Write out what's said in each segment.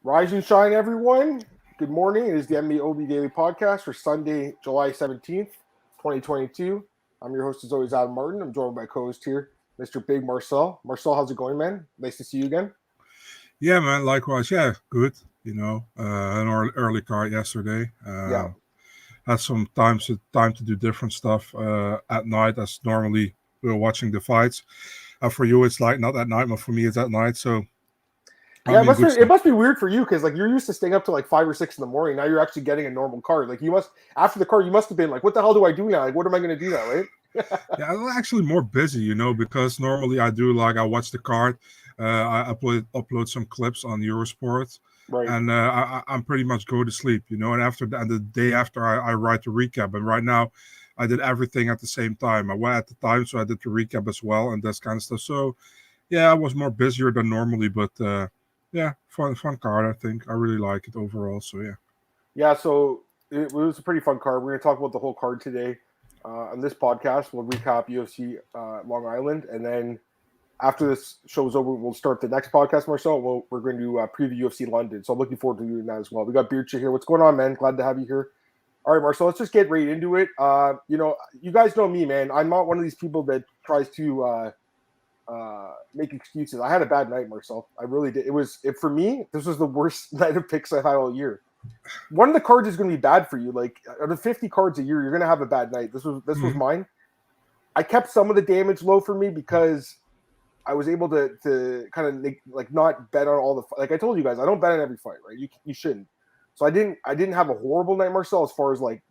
Rise and shine, everyone. Good morning. It is the MMAOB Daily Podcast for Sunday, July 17th, 2022. I'm your host, as always, Adam Martin. I'm joined by my co-host here, Mr. Big Marcel. Marcel, how's it going, man? Nice to see you again. Yeah, man. Likewise. Yeah, good. An early card yesterday. Had some time to do different stuff at night, as normally we're watching the fights. For you, it's like not at night, but for me, it's at night. So yeah, it must be weird for you because like you're used to staying up to like 5 or 6 in the morning. Now you're actually getting a normal card. Like you must after the card, you must have been like, what the hell do I do now? Like, what am I going to do now, right? Yeah, I'm actually more busy, because normally I watch the card, I upload some clips on Eurosport, Right. and I'm pretty much go to sleep, and after that, the day after I write the recap. And right now, I did everything at the same time. I went at the time, so I did the recap as well and this kind of stuff. So, yeah, I was more busier than normally, but yeah, fun card. I think I really like it overall. So yeah. Yeah, so it was a pretty fun card. We're going to talk about the whole card today on this podcast. We'll recap UFC Long Island, and then after this show's over, we'll start the next podcast, Marcel. We're going to preview UFC London, so I'm looking forward to doing that as well. We got Bircha here. What's going on, man? Glad to have you here. All right, Marcel, let's just get right into it. You guys know me, man. I'm not one of these people that tries to make excuses. I had a bad night, Marcel. I really did. For me, this was the worst night of picks I've had all year. One of the cards is going to be bad for you. Like out of 50 cards a year, you're going to have a bad night. This was mine. I kept some of the damage low for me because I was able to kind of like not bet on all the, like I told you guys, I don't bet on every fight, right? You shouldn't. So I didn't have a horrible night, Marcel, as far as like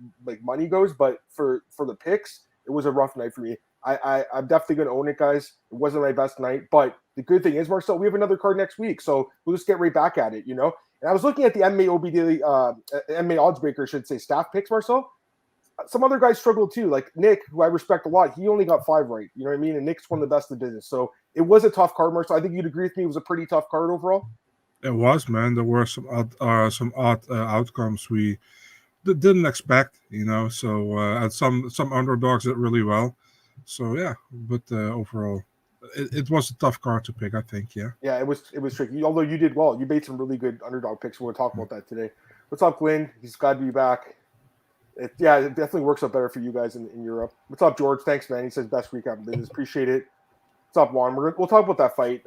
money goes, but for the picks, it was a rough night for me. I'm definitely going to own it, guys. It wasn't my best night, but the good thing is, Marcel, we have another card next week, so we'll just get right back at it, And I was looking at the MMAOB Daily, MMA Odds Breaker, I should say, staff picks, Marcel. Some other guys struggled too, like Nick, who I respect a lot. He only got 5 right, you know what I mean? And Nick's one of the best in the business. So it was a tough card, Marcel. I think you'd agree with me. It was a pretty tough card overall. It was, man. There were some odd outcomes we didn't expect, So and some underdogs did really well. So yeah, but overall, it was a tough card to pick, I think. Yeah. Yeah, it was tricky. Although you did well, you made some really good underdog picks. We'll talk about that today. What's up, Glenn? He's glad to be back. It definitely works out better for you guys in Europe. What's up, George? Thanks, man. He says best recap in business. Appreciate it. What's up, Juan? We'll talk about that fight.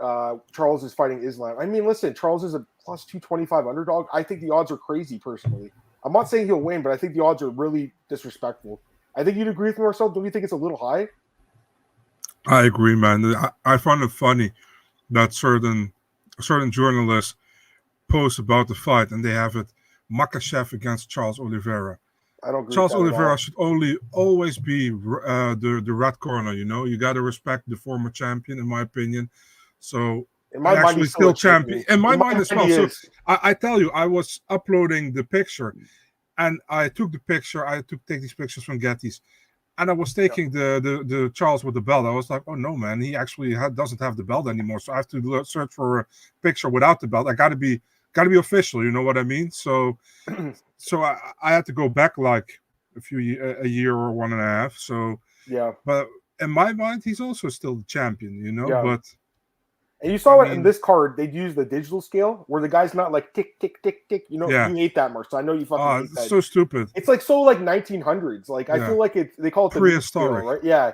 Charles is fighting Islam. I mean, listen, Charles is a plus 225 underdog. I think the odds are crazy, personally. I'm not saying he'll win, but I think the odds are really disrespectful. I think you'd agree with me, Marcel. Don't you think it's a little high? I agree, man. I find it funny that certain journalists post about the fight and they have it Makachev against Charles Oliveira. I don't agree. Charles Oliveira should always be the red corner. You got to respect the former champion, in my opinion. So in my mind, he's still champion. In my mind as well. So I tell you, I was uploading the picture, and I took the picture. Take these pictures from Getty's, and I was taking the Charles with the belt. I was like, oh no, man, he actually doesn't have the belt anymore. So I have to search for a picture without the belt. I got to be official. You know what I mean? So. So I had to go back like a year or 1.5. So yeah, but in my mind, he's also still the champion, Yeah. But and you saw in this card, they'd use the digital scale where the guy's not like tick tick tick tick. You hate that, Mark. So I know you fucking hate that. So stupid. It's like 1900s. Like I feel like they call it the prehistoric, scale, right? Yeah.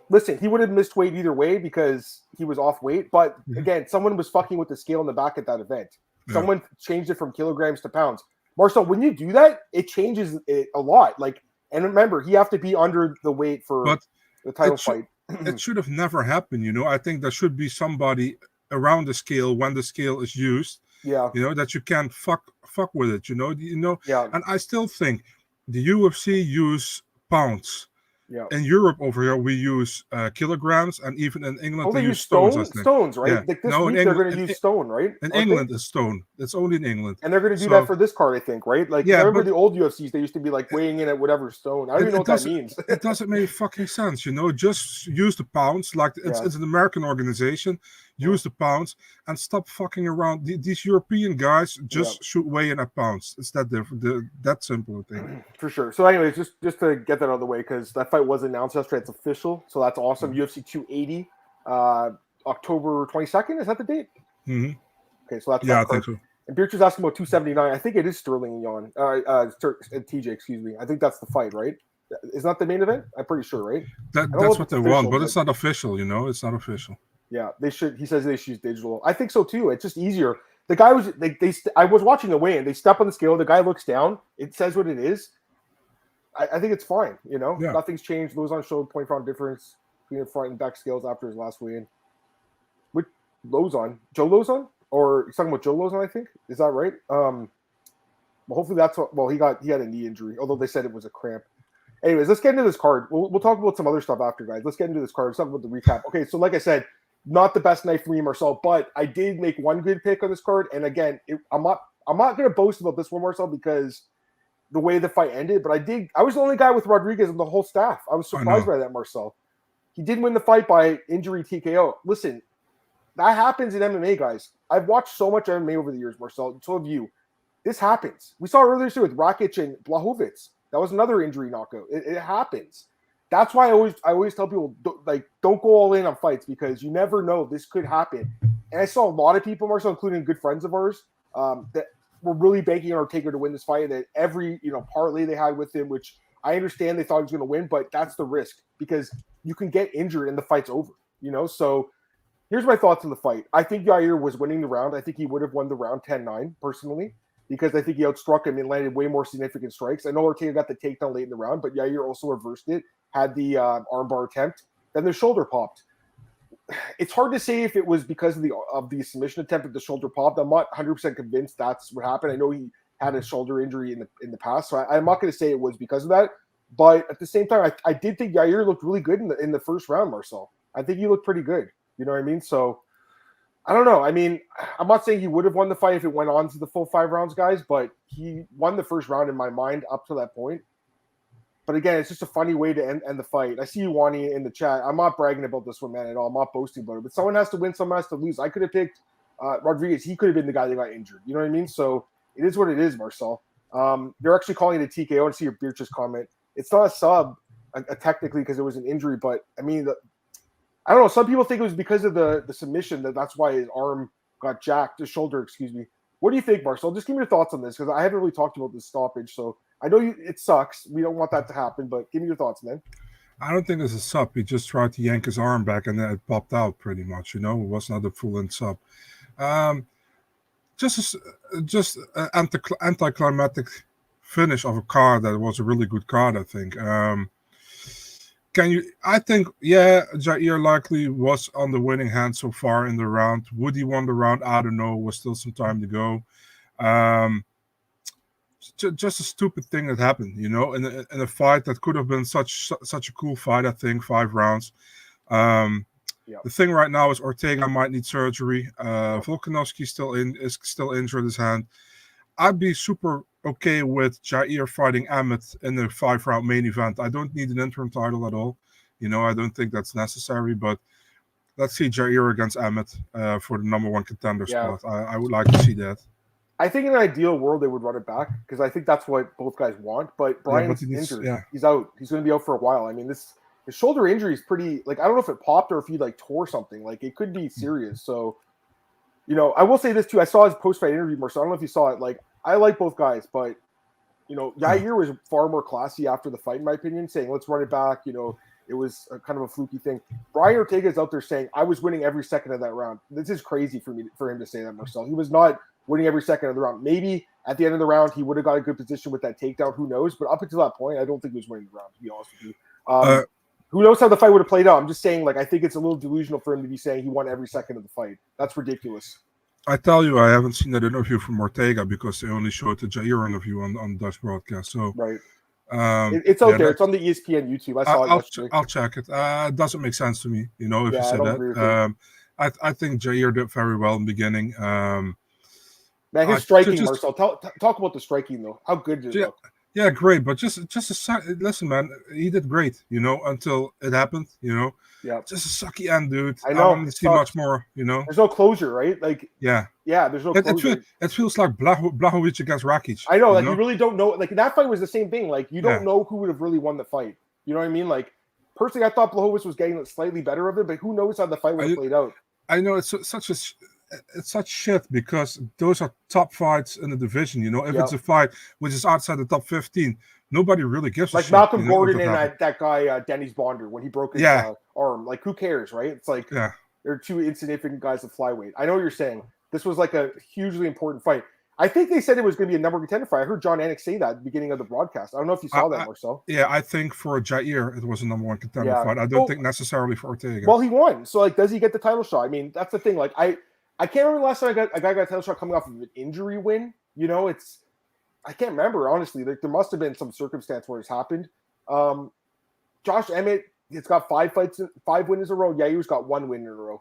Listen, he would have missed weight either way because he was off weight. But again, someone was fucking with the scale in the back at that event. Yeah. Someone changed it from kilograms to pounds. Marcel, when you do that, it changes it a lot. Like, and remember, he have to be under the weight for the title fight. It should have never happened. I think there should be somebody around the scale when the scale is used. Yeah. That you can't fuck with it. Yeah. And I still think the UFC use pounds. Yeah. In Europe over here, we use kilograms, and even in England, they use stones. Stones, right? Yeah. Like this week, they're going to use stone, right? In England, it's stone. It's only in England. And they're going to do that for this card, I think, right? Like, I remember the old UFCs, they used to be like weighing in at whatever stone. I don't even know what that means. It doesn't make fucking sense, Just use the pounds. Like, it's an American organization. Use the pounds and stop fucking around. These European guys just should weigh in at pounds. It's that different. That simple, I think. For sure. So, anyways, just to get that out of the way, because that fight was announced yesterday. It's official. So that's awesome. UFC 280, October 22nd. Is that the date? Mm-hmm. Okay, so that's I think so. And Birch is asking about 279. I think it is Sterling and Jan. And TJ, excuse me. I think that's the fight, right? Is that the main event? I'm pretty sure, right? That's what they want, but it's not official, It's not official. Yeah, they should. He says they should use digital. I think so too. It's just easier. The guy was I was watching the weigh-in. They step on the scale. The guy looks down. It says what it is. I think it's fine. Yeah. Nothing's changed. Lozon showed 0.5 difference between the front and back scales after his last weigh-in. With Lozon, Joe Lozon, or he's talking about Joe Lozon, I think. Is that right? Well, hopefully that's what. Well, he had a knee injury, although they said it was a cramp. Anyways, let's get into this card. We'll talk about some other stuff after, guys. Let's get into this card. Let's talk about the recap. Okay, so like I said, not the best night for me, Marcel, but I did make one good pick on this card. And again, I'm not going to boast about this one, Marcel, because the way the fight ended. But I was the only guy with Rodriguez and the whole staff. I was surprised by that, Marcel. He did win the fight by injury TKO. Listen, that happens in MMA, guys. I've watched so much MMA over the years, Marcel. So have you. This happens. We saw earlier today with Rakic and Blachowicz. That was another injury knockout. It happens. That's why I always tell people, don't go all in on fights, because you never know. This could happen. And I saw a lot of people, Marcel, including good friends of ours, that were really banking on Ortega to win this fight. And that every parlay they had with him, which I understand they thought he was going to win, but that's the risk, because you can get injured and the fight's over. So here's my thoughts on the fight. I think Yair was winning the round. I think he would have won the round 10-9 personally, because I think he outstruck him and landed way more significant strikes. I know Ortega got the takedown late in the round, but Yair also reversed it, had the armbar attempt, then the shoulder popped. It's hard to say if it was because of the submission attempt that the shoulder popped. I'm not 100% convinced that's what happened. I know he had a shoulder injury in the past, so I'm not going to say it was because of that. But at the same time, I did think Yair looked really good in the first round, Marcel. I think he looked pretty good. You know what I mean? So I don't know. I mean, I'm not saying he would have won the fight if it went on to the full 5 rounds, guys, but he won the first round in my mind up to that point. But again, it's just a funny way to end the fight. I see you, Wani, in the chat. I'm not bragging about this one, man, at all. I'm not boasting about it. But someone has to win, someone has to lose. I could have picked Rodriguez. He could have been the guy that got injured. You know what I mean? So it is what it is, Marcel. They're actually calling it a TKO. I see your Birch's comment. It's not a sub, technically, because it was an injury. But, I mean, I don't know. Some people think it was because of the submission that's why his arm got jacked, his shoulder, excuse me. What do you think, Marcel? Just give me your thoughts on this, because I haven't really talked about this stoppage. So I know it sucks. We don't want that to happen, but give me your thoughts, man. I don't think it's a sub. He just tried to yank his arm back, and then it popped out pretty much. It was not a full-in sub. Just an anticlimactic finish of a card that was a really good card, I think. I think, Jair likely was on the winning hand so far in the round. Would he won the round? I don't know. Was still some time to go. Just a stupid thing that happened, in a fight that could have been such a cool fight. I think 5 rounds. The thing right now is Ortega might need surgery. Volkanovski is still injured his hand. I'd be super okay with Jair fighting Emmett in the 5-round main event. I don't need an interim title at all. I don't think that's necessary, but let's see Jair against Emmett for the number 1 contender spot. I would like to see that. I think in an ideal world they would run it back, because I think that's what both guys want. But Brian's injured. Yeah. He's out. He's going to be out for a while. I mean, his shoulder injury is pretty. I don't know if it popped or if he tore something. It could be serious. So, I will say this too. I saw his post-fight interview, Marcel. I don't know if you saw it. I like both guys, but Yair was far more classy after the fight, in my opinion, saying let's run it back. It was kind of a fluky thing. Brian Ortega is out there saying I was winning every second of that round. This is crazy for him to say that, Marcel. He was not winning every second of the round. Maybe at the end of the round he would have got a good position with that takedown. Who knows? But up until that point, I don't think he was winning the round, to be honest with you. Who knows how the fight would have played out? I'm just saying, I think it's a little delusional for him to be saying he won every second of the fight. That's ridiculous. I tell you, I haven't seen that interview from Ortega because they only showed the Jair interview on Dutch broadcast. So right. It's out there. It's on the ESPN YouTube. I saw it yesterday. I'll check it. It doesn't make sense to me, if you say that. I think Jair did very well in the beginning. Man, his striking, Marcel. Talk about the striking, though. How good did it look? Yeah, great. But just listen, man. He did great, until it happened, Yeah. Just a sucky end, dude. I know. I want to see much more, There's no closure, right? Yeah, there's no closure. It feels like Blachowicz against Rakic. I know, you really don't know. That fight was the same thing. You don't know who would have really won the fight. You know what I mean? Personally, I thought Blachowicz was getting slightly better of it, but who knows how the fight would have played out. I know it's such a it's such shit because those are top fights in the division. If Yep. it's a fight which is outside the top 15, nobody really gives a Like shit. Malcolm if Gordon that and happens. that guy Dennis Bonder when he broke his Yeah, arm. Like, who cares, right? It's like yeah. they're two insignificant guys at flyweight. I know what you're saying. This was like a hugely important fight. I think they said it was going to be a number contender fight. I heard John Anik say that at the beginning of the broadcast. I don't know if you saw that, Marcel. Yeah, I think for Jair it was a number one contender Yeah. fight. I don't think necessarily for Ortega. Well, he won. So, like, does he get the title shot? I mean, that's the thing. Like, I can't remember the last time a guy got a title shot coming off of an injury win. I can't remember, honestly. Like, there must have been some circumstance where it's happened. Josh Emmett, it's got 5 wins in a row. Yair's got 1 win in a row.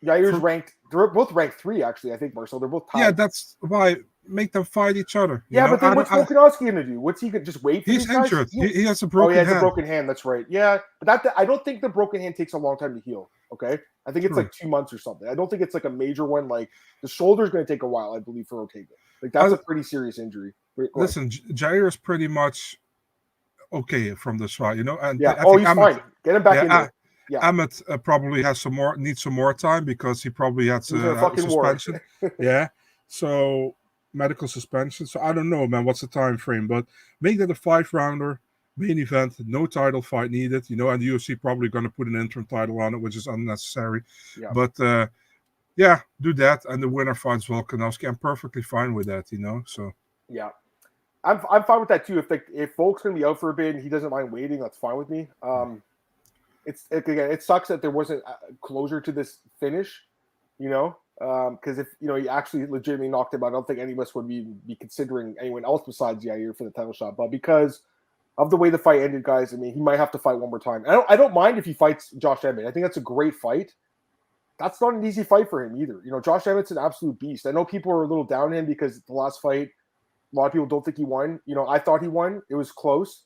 Yair's ranked. They're both ranked 3, actually. I think, Marcel. They're both tied. Yeah, that's why make them fight each other. But then what's Volkanovski going to do? What's he going to just wait for these guys? He's injured. He has a broken hand. He has a broken hand. That's right. Yeah, but I don't think the broken hand takes a long time to heal. Okay, I think it's like 2 months or something. I don't think it's like a major one. Like the shoulder's going to take a while, I believe, for Ortega. Like that's a pretty serious injury. Listen, Jair is pretty much okay from this fight, And yeah, he's fine. Get him back in there. Yeah, Emmett probably needs some more time because he probably had a suspension. Yeah, so medical suspension. So I don't know, man. What's the time frame? But make that a 5-rounder main event, no title fight needed. And the UFC probably going to put an interim title on it, which is unnecessary. Yeah. But do that, and the winner fights Volkanovski. I'm perfectly fine with that. So yeah. I'm fine with that too. If Volk's gonna be out for a bit and he doesn't mind waiting, that's fine with me. It sucks that there wasn't closure to this finish, because if he actually legitimately knocked him out, I don't think any of us would be considering anyone else besides Yair for the title shot. But because of the way the fight ended, guys, I mean, he might have to fight one more time. I don't mind if he fights Josh Emmett. I think that's a great fight. That's not an easy fight for him either. Josh Emmett's an absolute beast. I know people are a little down on him because the last fight, a lot of people don't think he won. I thought he won. It was close.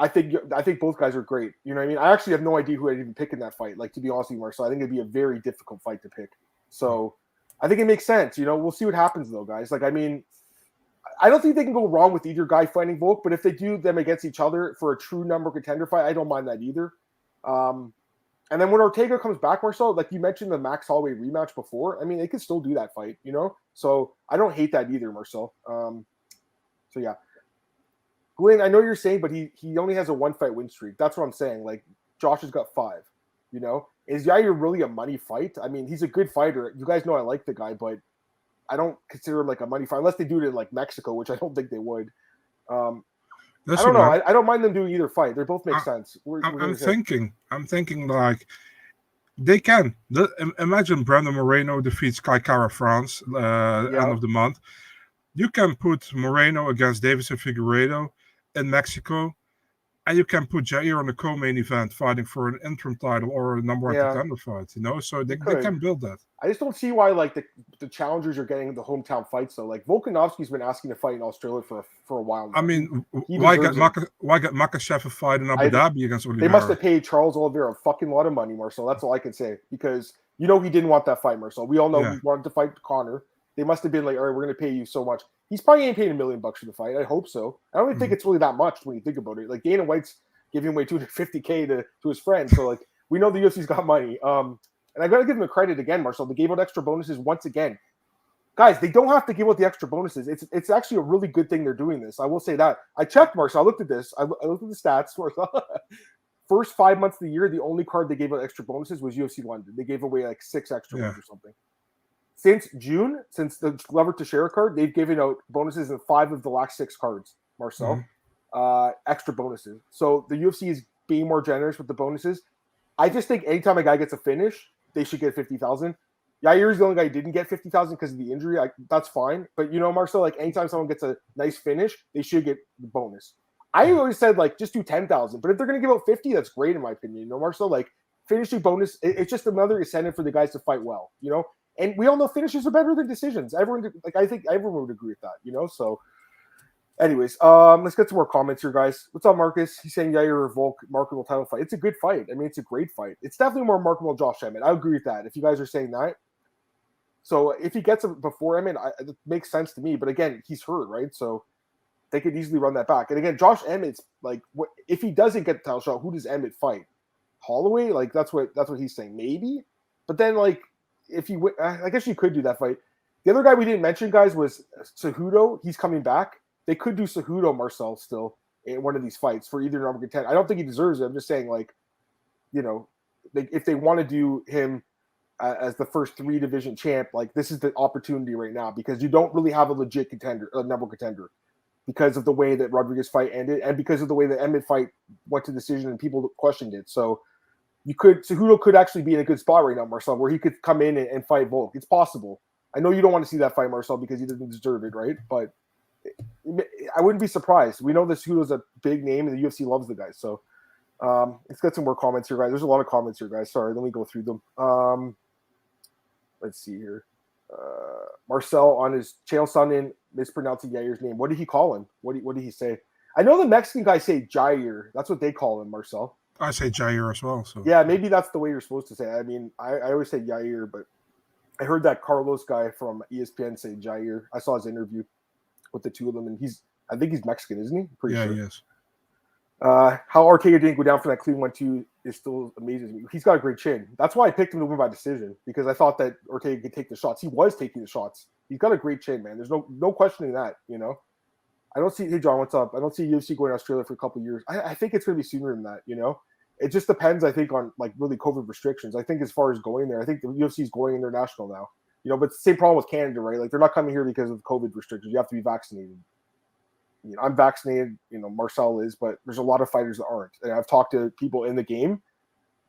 I think both guys are great. You know what I mean? I actually have no idea who I'd even pick in that fight. Like, to be honest with you, Marcel, I think it'd be a very difficult fight to pick. So I think it makes sense. We'll see what happens though, guys. Like, I mean, I don't think they can go wrong with either guy fighting Volk, but if they do them against each other for a true number contender fight, I don't mind that either. And then when Ortega comes back, Marcel, like you mentioned the Max Holloway rematch before, I mean, they could still do that fight, So I don't hate that either, Marcel. So yeah. Glenn, I know you're saying, but he only has a 1-fight win streak. That's what I'm saying. Like, Josh has got 5, Is Yair really a money fight? I mean, he's a good fighter. You guys know I like the guy, but I don't consider him like a money fight unless they do it in like Mexico, which I don't think they would. I don't know. I don't mind them doing either fight. They both make sense. I'm thinking like they can. Imagine Brandon Moreno defeats Kai Kara France end of the month. You can put Moreno against Davidson Figueiredo in Mexico, and you can put Jair on the co-main event fighting for an interim title or a number 1 contender fight, So they can build that. I just don't see why like the challengers are getting the hometown fights though. Like Volkanovski's been asking to fight in Australia for a while now. I mean, why get Makachev a fight in Abu Dhabi against Oliveira? They must have paid Charles Oliveira a fucking lot of money, Marcel. That's all I can say, because he didn't want that fight, Marcel. We all know he wanted to fight Conor. They must have been like, all right, we're going to pay you so much. He's probably ain't paying $1 million for the fight. I hope so. I don't even think it's really that much when you think about it. Like Dana White's giving away $250K to his friend. So like we know the UFC's got money. And I got to give them credit again, Marcel. They gave out extra bonuses once again. Guys, they don't have to give out the extra bonuses. It's actually a really good thing they're doing this. I will say that. I checked, Marcel. I looked at this. I looked at the stats, Marcel. First 5 months of the year, the only card they gave out extra bonuses was UFC London. They gave away like 6 extra ones or something. Since June, since the Glover Teixeira card, they've given out bonuses in 5 of the last 6 cards, Marcel. Extra bonuses. So the UFC is being more generous with the bonuses. I just think anytime a guy gets a finish, they should get 50,000. Yair's the only guy who didn't get 50,000 because of the injury. That's fine. But Marcel, like anytime someone gets a nice finish, they should get the bonus. I always said like just do 10,000. But if they're going to give out 50, that's great in my opinion. Marcel, like finishing bonus, it's just another incentive for the guys to fight well. And we all know finishes are better than decisions. I think everyone would agree with that, So, anyways, let's get some more comments here, guys. What's up, Marcus? He's saying Yair or Volk, marketable title fight. It's a good fight. I mean, it's a great fight. It's definitely more marketable than Josh Emmett. I agree with that. If you guys are saying that, so if he gets it before Emmett, it makes sense to me. But again, he's hurt, right? So they could easily run that back. And again, Josh Emmett's like, if he doesn't get the title shot, who does Emmett fight? Holloway? Like that's what he's saying, maybe. But then like, if you, I guess you could do that fight. The other guy we didn't mention, guys, was Cejudo. He's coming back. They could do Cejudo Marcel still in one of these fights for either number 10. I don't think he deserves it. I'm just saying, like, you know, if they want to do him as the first 3 division champ, like, this is the opportunity right now because you don't really have a legit contender, a number contender, because of the way that Rodriguez fight ended and because of the way the Emmett fight went to decision and people questioned it. So Cejudo could actually be in a good spot right now, Marcel, where he could come in and fight Volk. It's possible. I know you don't want to see that fight, Marcel, because he doesn't deserve it, right? But I wouldn't be surprised. We know that Cejudo's a big name, and the UFC loves the guy. So let's get some more comments here, guys. There's a lot of comments here, guys. Sorry, let me go through them. Let's see here. Marcel on his Chael Sonnen mispronouncing Yair's name. What did he call him? What did he say? I know the Mexican guys say Jair. That's what they call him, Marcel. I say Jair as well. So yeah, maybe that's the way you're supposed to say it. I mean, I always say Yair, but I heard that Carlos guy from ESPN say Jair. I saw his interview with the two of them, and I think he's Mexican, isn't he? Pretty sure. Yeah, he is. How Ortega didn't go down for that clean 1-2 is still amazing to me. He's got a great chin. That's why I picked him to win by decision, because I thought that Ortega could take the shots. He was taking the shots. He's got a great chin, man. There's no questioning that, you know. I don't see, hey John, what's up? I don't see UFC going to Australia for a couple of years. I think it's going to be sooner than that, you know. It just depends, I think, on like really COVID restrictions. I think as far as going there, I think the UFC is going international now, you know. But it's the same problem with Canada, right? Like they're not coming here because of COVID restrictions. You have to be vaccinated. You know, I'm vaccinated. You know, Marcel is, but there's a lot of fighters that aren't. And I've talked to people in the game.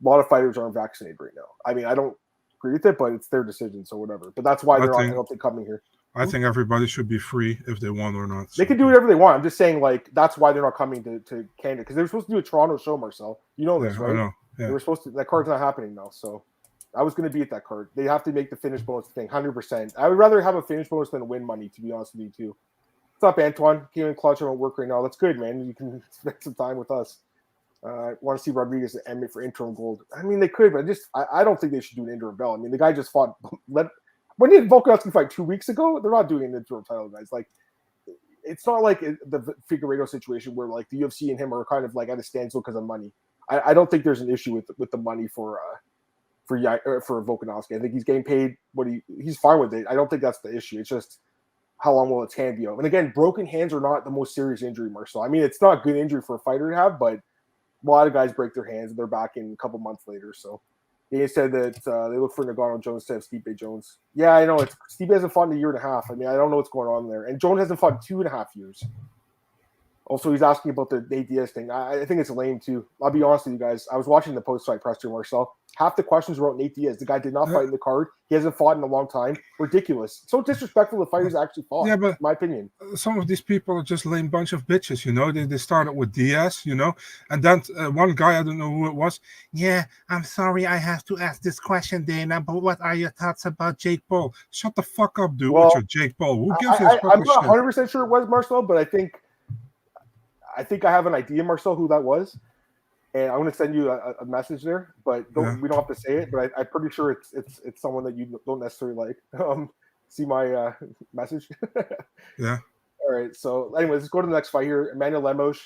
A lot of fighters aren't vaccinated right now. I mean, I don't agree with it, but it's their decision, so whatever. But that's why they're not. I don't think coming here. I think everybody should be free if they want or not. They can do whatever they want. I'm just saying, like, that's why they're not coming to Canada, because they were supposed to do a Toronto show, Marcel. You know this, right? I know. Yeah. They were supposed to. That card's not happening now, so I was going to be at that card. They have to make the finish bonus thing 100%. I would rather have a finish bonus than win money, to be honest with you, too. What's up, Antoine? Came in clutch. I'm at work right now. That's good, man. You can spend some time with us. I want to see Rodriguez and Emmett for interim gold. I mean, they could, but I don't think they should do an interim belt. I mean, the guy just fought. When did Volkanovski fight 2 weeks ago? They're not doing an interim title, guys. Like, it's not like the Figueiredo situation where like the UFC and him are kind of like at a standstill because of money. I don't think there's an issue with the money for Volkanovski. I think he's getting paid he's fine with it. I don't think that's the issue. It's just how long will its hand be? And again, broken hands are not the most serious injury, Marcel. I mean, it's not a good injury for a fighter to have, but a lot of guys break their hands and they're back in a couple months later. So they said that they look for Nagano Jones instead of Stipe Jones. Yeah, I know. Stipe hasn't fought in a year and a half. I mean, I don't know what's going on there. And Jones hasn't fought in 2.5 years. Also, he's asking about the Nate Diaz thing. I think it's lame, too. I'll be honest with you guys. I was watching the post-fight presser, Marcel. Half the questions were about Nate Diaz. The guy did not fight in the card. He hasn't fought in a long time. Ridiculous. So disrespectful to fighters actually fought, yeah, but in my opinion. Some of these people are just lame bunch of bitches, you know. They started with Diaz, you know. And then one guy, I don't know who it was. Yeah, I'm sorry I have to ask this question, Dana, but what are your thoughts about Jake Paul? Shut the fuck up, dude. What's your Jake Paul? Who gives a I'm not 100% sure it was Marcel, but I think I have an idea, Marcel, who that was, and I'm going to send you a message there. But we don't have to say it. But I'm pretty sure it's someone that you don't necessarily like. See my message? Yeah. All right. So, anyways, let's go to the next fight here. Emmanuel Lemos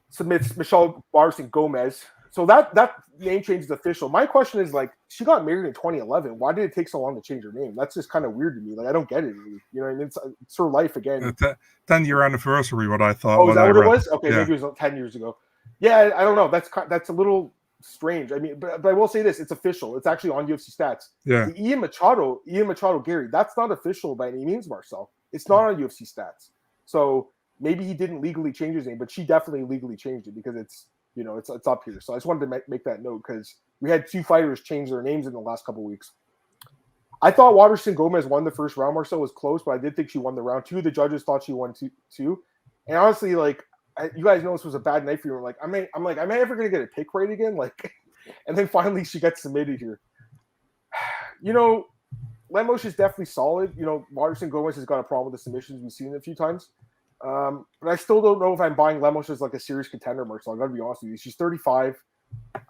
submits Michelle Waterson-Gomez. So that name change is official. My question is, like, she got married in 2011. Why did it take so long to change her name? That's just kind of weird to me. Like, I don't get it. Really. You know what I mean? It's her life again. 10-year anniversary, what I thought. Oh, is that what it was? Okay, yeah. Maybe it was 10 years ago. Yeah, I don't know. That's a little strange. I mean, but I will say this. It's official. It's actually on UFC stats. Yeah. The Ian Machado, Gary, that's not official by any means, Marcel. It's not on UFC stats. So maybe he didn't legally change his name, but she definitely legally changed it because it's up here. So I just wanted to make that note because we had 2 fighters change their names in the last couple of weeks. I thought Waterson-Gomez won the first round. Marcel was close, but I did think she won the round. 2 of the judges thought she won two. And honestly, like, you guys know this was a bad night for you. Like, am I ever going to get a pick right again? Like, and then finally she gets submitted here. You know, Lemos is definitely solid. You know, Waterson-Gomez has got a problem with the submissions. We've seen it a few times. But I still don't know if I'm buying Lemos as like a serious contender, Marcel. I gotta be honest with you. She's 35.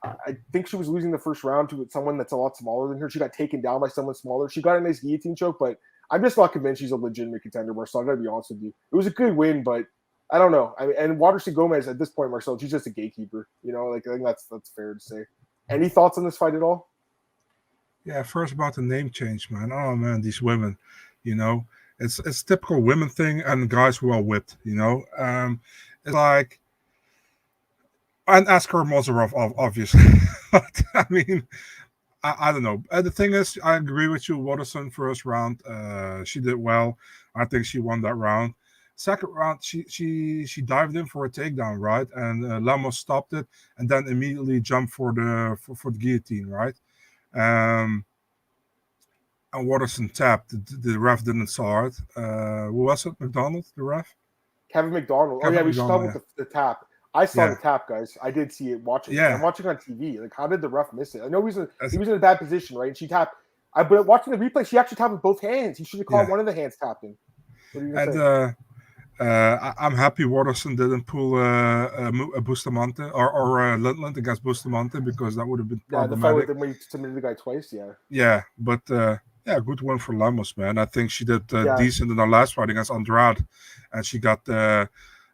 I think she was losing the first round to someone that's a lot smaller than her. She got taken down by someone smaller. She got a nice guillotine choke, but I'm just not convinced she's a legitimate contender, Marcel. I gotta be honest with you. It was a good win, but I don't know. I mean, and Waterson-Gomez at this point, Marcel, she's just a gatekeeper. You know, like I think that's fair to say. Any thoughts on this fight at all? Yeah, first about the name change, man. Oh man, these women, it's typical women thing, and guys who are whipped. It's like, and Askar Mozarov, obviously. But I mean, I don't know. The thing is, I agree with you. Waterson first round, she did well. I think she won that round. Second round, she dived in for a takedown, right? And Lemos stopped it, and then immediately jumped for the guillotine, right? Um, and Waterson tapped. The ref didn't saw it. Who was it? McDonald, the ref? Kevin McDonald. Kevin We should talk about the tap. I saw the tap, guys. I did see it watching. Yeah. I'm watching on TV. Like, how did the ref miss it? I know he was in a bad position, right? And she tapped. But watching the replay, she actually tapped with both hands. He should have called one of the hands tapping. What are you gonna say? I'm happy Waterson didn't pull a Bustamante or Lindland against Bustamante, because that would have been problematic. The fight with him when he submitted the guy twice. Yeah, but good one for Lemos, man. I think she did decent in her last fight against Andrade, and she got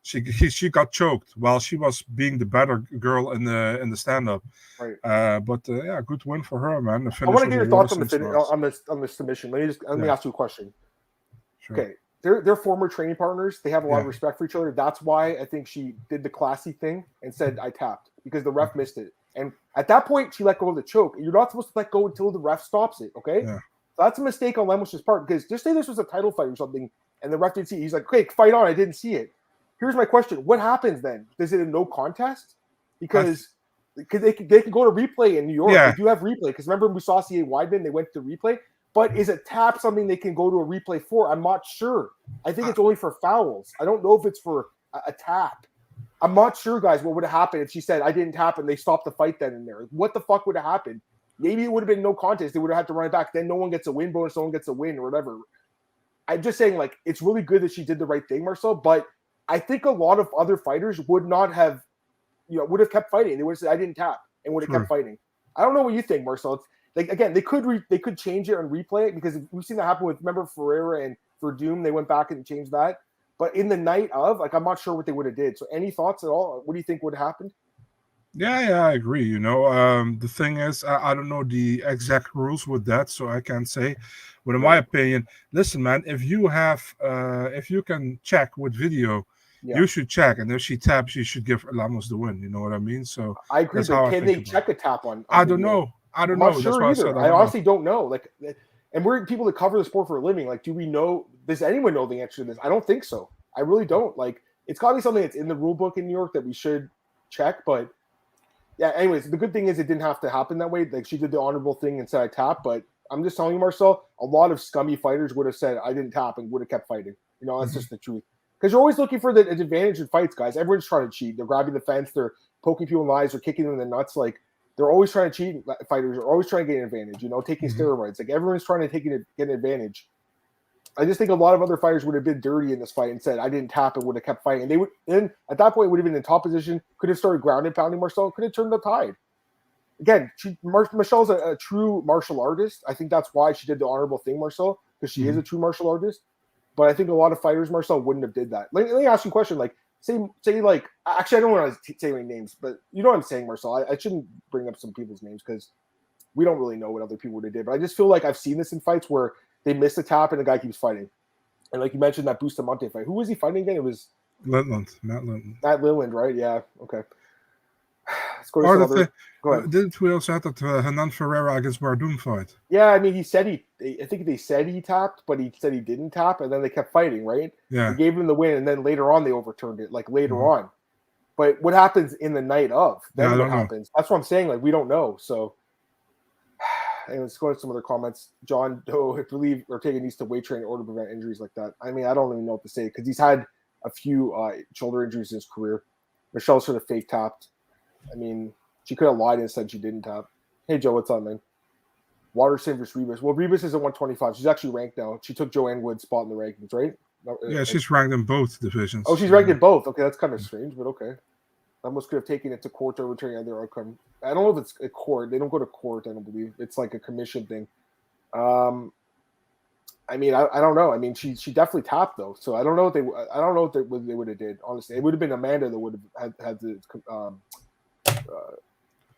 she got choked while she was being the better girl in the stand up. Right. But good win for her, man. I want to get your thoughts on the submission. Let me ask you a question. Sure. Okay. They're former training partners. They have a lot of respect for each other. That's why I think she did the classy thing and said, I tapped, because the ref missed it. And at that point, she let go of the choke. You're not supposed to let go until the ref stops it, okay? Yeah. So that's a mistake on Lemos' part, because just say this was a title fight or something and the ref didn't see it. He's like, okay, fight on. I didn't see it. Here's my question. What happens then? Is it a no contest? Because they can go to replay in New York. They do have replay. Because remember Musasi Weidman, they went to replay. But is a tap something they can go to a replay for? I'm not sure. I think it's only for fouls. I don't know if it's for a tap. I'm not sure, guys, what would have happened if she said, I didn't tap, and they stopped the fight then and there. What the fuck would have happened? Maybe it would have been no contest. They would have had to run it back. Then no one gets a win bonus, no one gets a win or whatever. I'm just saying, like, it's really good that she did the right thing, Marcel, but I think a lot of other fighters would not have, would have kept fighting. They would have said, I didn't tap, and would have kept fighting. I don't know what you think, Marcel. It's, like, again, they could change it and replay it, because we've seen that happen with, remember, Ferreira and Verdum, they went back and changed that. But in the night of, like, I'm not sure what they would have did. So any thoughts at all? What do you think would have happened? Yeah, I agree. The thing is, I don't know the exact rules with that, so I can't say. But in my opinion, listen, man, if you can check with video, you should check. And if she taps, you should give Lemos the win. You know what I mean? So I agree. But can they check a tap on I don't know. I don't know. I'm not sure either. I honestly don't know. Like, and we're people that cover the sport for a living. Like, do we know? Does anyone know the answer to this? I don't think so. I really don't. Like, it's got to be something that's in the rule book in New York that we should check. But yeah, anyways, the good thing is it didn't have to happen that way. Like, she did the honorable thing and said I tap. But I'm just telling you, Marcel, a lot of scummy fighters would have said I didn't tap and would have kept fighting. That's just the truth. Because you're always looking for the advantage in fights, guys. Everyone's trying to cheat. They're grabbing the fence. They're poking people in the eyes. They're kicking them in the nuts. Like, they're always trying to cheat. Fighters are always trying to get an advantage, taking steroids. Like, everyone's trying to get an advantage. I just think a lot of other fighters would have been dirty in this fight and said, I didn't tap and would have kept fighting. And they would, and at that point, would have been in top position, could have started ground and pounding Marcel, could have turned the tide. Again, Michelle's a true martial artist. I think that's why she did the honorable thing, Marcel, because she is a true martial artist. But I think a lot of fighters, Marcel, wouldn't have did that. Let me ask you a question. Like, say, like, actually, I don't want to say any names, but you know what I'm saying, Marcel. I shouldn't bring up some people's names because we don't really know what other people would have did. But I just feel like I've seen this in fights where they miss a tap and the guy keeps fighting. And like you mentioned, that Bustamante fight. Who was he fighting again? It was Matt Lindland. Matt Lindland, right? Yeah. Okay. Let's go to some other. Go ahead. Didn't we also have that Hernan Ferreira against Verdum fight? Yeah, I mean, I think they said he tapped, but he said he didn't tap, and then they kept fighting, right? Yeah. They gave him the win, and then later on they overturned it, like later on. But what happens in the night of? Then what happens? That's what I'm saying. Like, we don't know. So, and let's go to some other comments. John Doe, I believe Ortega needs to weight train in order to prevent injuries like that. I mean, I don't even know what to say because he's had a few shoulder injuries in his career. Michelle sort of fake tapped. I mean, she could have lied and said she didn't tap. Hey, Joe, what's up, man? Waterson versus Ribas. Well, Ribas is at 125. She's actually ranked now. She took Joanne Wood's spot in the rankings, right? Yeah, she's ranked in both divisions. Oh, she's ranked in both. Okay, that's kind of strange, but okay. I almost could have taken it to court to overturn other outcome. I don't know if it's a court. They don't go to court, I don't believe. It's like a commission thing. I mean, I don't know. I mean, she definitely tapped though, so I don't know what they would have did. Honestly, it would have been Amanda that would have had the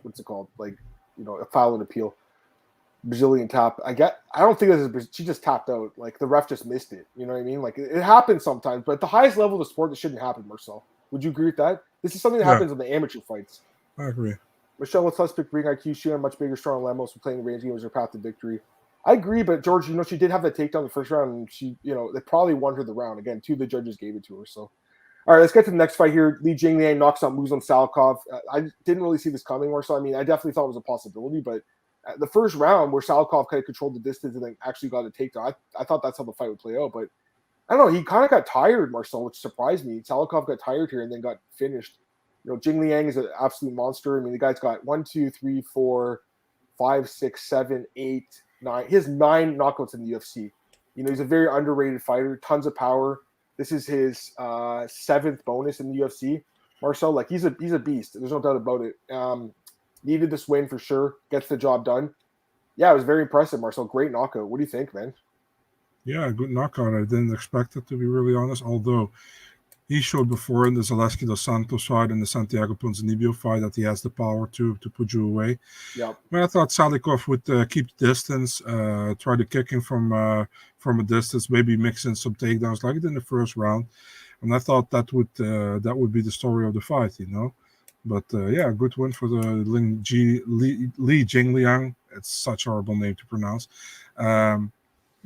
what's it called? Like, a file and appeal. Brazilian tap. I don't think this is. She just tapped out. Like the ref just missed it. You know what I mean? Like it happens sometimes, but at the highest level of the sport, it shouldn't happen, Marcel. Would you agree with that? This is something that happens in the amateur fights. I agree. Michelle with suspect ring IQ. She had a much bigger, strong Lemos from playing the range game was her path to victory. I agree, but George, she did have that takedown in the first round, and she, they probably won her the round. Again, two of the judges gave it to her. So, all right, let's get to the next fight here. Jingliang knocks out Muslim Salikhov. I didn't really see this coming, Marcel. I mean, I definitely thought it was a possibility, but the first round where Salikhov kind of controlled the distance and then actually got a takedown, I thought that's how the fight would play out. But I don't know. He kind of got tired, Marcel, which surprised me. Salikhov got tired here and then got finished. Jingliang is an absolute monster. I mean, the guy's got 1, 2, 3, 4, 5, 6, 7, 8, 9. He has 9 knockouts in the UFC. He's a very underrated fighter. Tons of power. This is his 7th bonus in the UFC. Marcel, like he's a beast. There's no doubt about it. Needed this win for sure. Gets the job done. Yeah, it was very impressive, Marcel. Great knockout. What do you think, man? Yeah, good knockout. I didn't expect it, to be really honest. Although he showed before in the Zaleski dos Santos fight and the Santiago Ponzinibbio fight that he has the power to put you away. Yep. But I thought Salikhov would keep the distance, try to kick him from a distance, maybe mix in some takedowns like it in the first round. And I thought that would be the story of the fight, But yeah, good win for the Li Jingliang. It's such a horrible name to pronounce.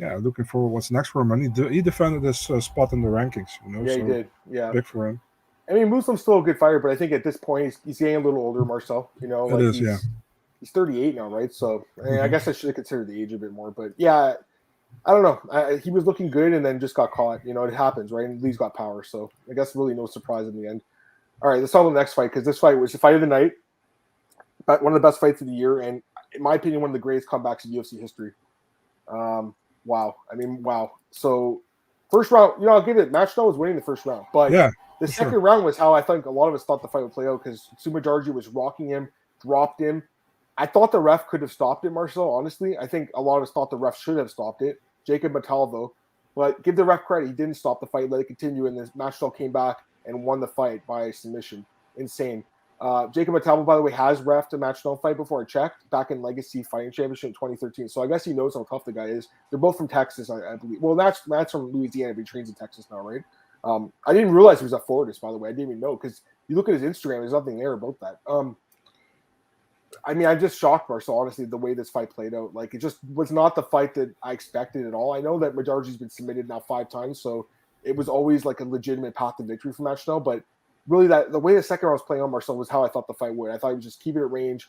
Yeah, looking forward what's next for him. And he defended his spot in the rankings. Yeah, so he did. Yeah, big for him. I mean, Muslim's still a good fighter, but I think at this point he's getting a little older, Marcel. He's 38 now, right? So I guess I should have considered the age a bit more. But yeah, I don't know. He was looking good and then just got caught. It happens, right? And Lee's got power, so I guess really no surprise in the end. All right, let's talk about the next fight because this fight was the fight of the night, but one of the best fights of the year, and in my opinion, one of the greatest comebacks in UFC history. Wow. I mean, wow. So first round, I'll give it. Matchno was winning the first round, but the second round was how I think a lot of us thought the fight would play out because Sumajarji was rocking him, dropped him. I thought the ref could have stopped it, Marcel. Honestly, I think a lot of us thought the ref should have stopped it. Jacob Montalvo, but give the ref credit. He didn't stop the fight, let it continue, and then Matchno came back and won the fight by submission. Insane. Jacob Montalvo, by the way, has refed a Matchno fight before I checked back in Legacy Fighting Championship in 2013. So I guess he knows how tough the guy is. They're both from Texas, I believe. Well, Matt's from Louisiana, but he trains in Texas now, right? I didn't realize he was at Fortis, by the way. I didn't even know because you look at his Instagram, there's nothing there about that. I mean, I'm just shocked, Marcel, honestly, the way this fight played out. Like, it just was not the fight that I expected at all. I know that Majarji's been submitted now 5 times, so it was always like a legitimate path to victory for Matchno, but really, that the way the second round was playing on Marcel was how I thought the fight would. I thought he would just keep it at range,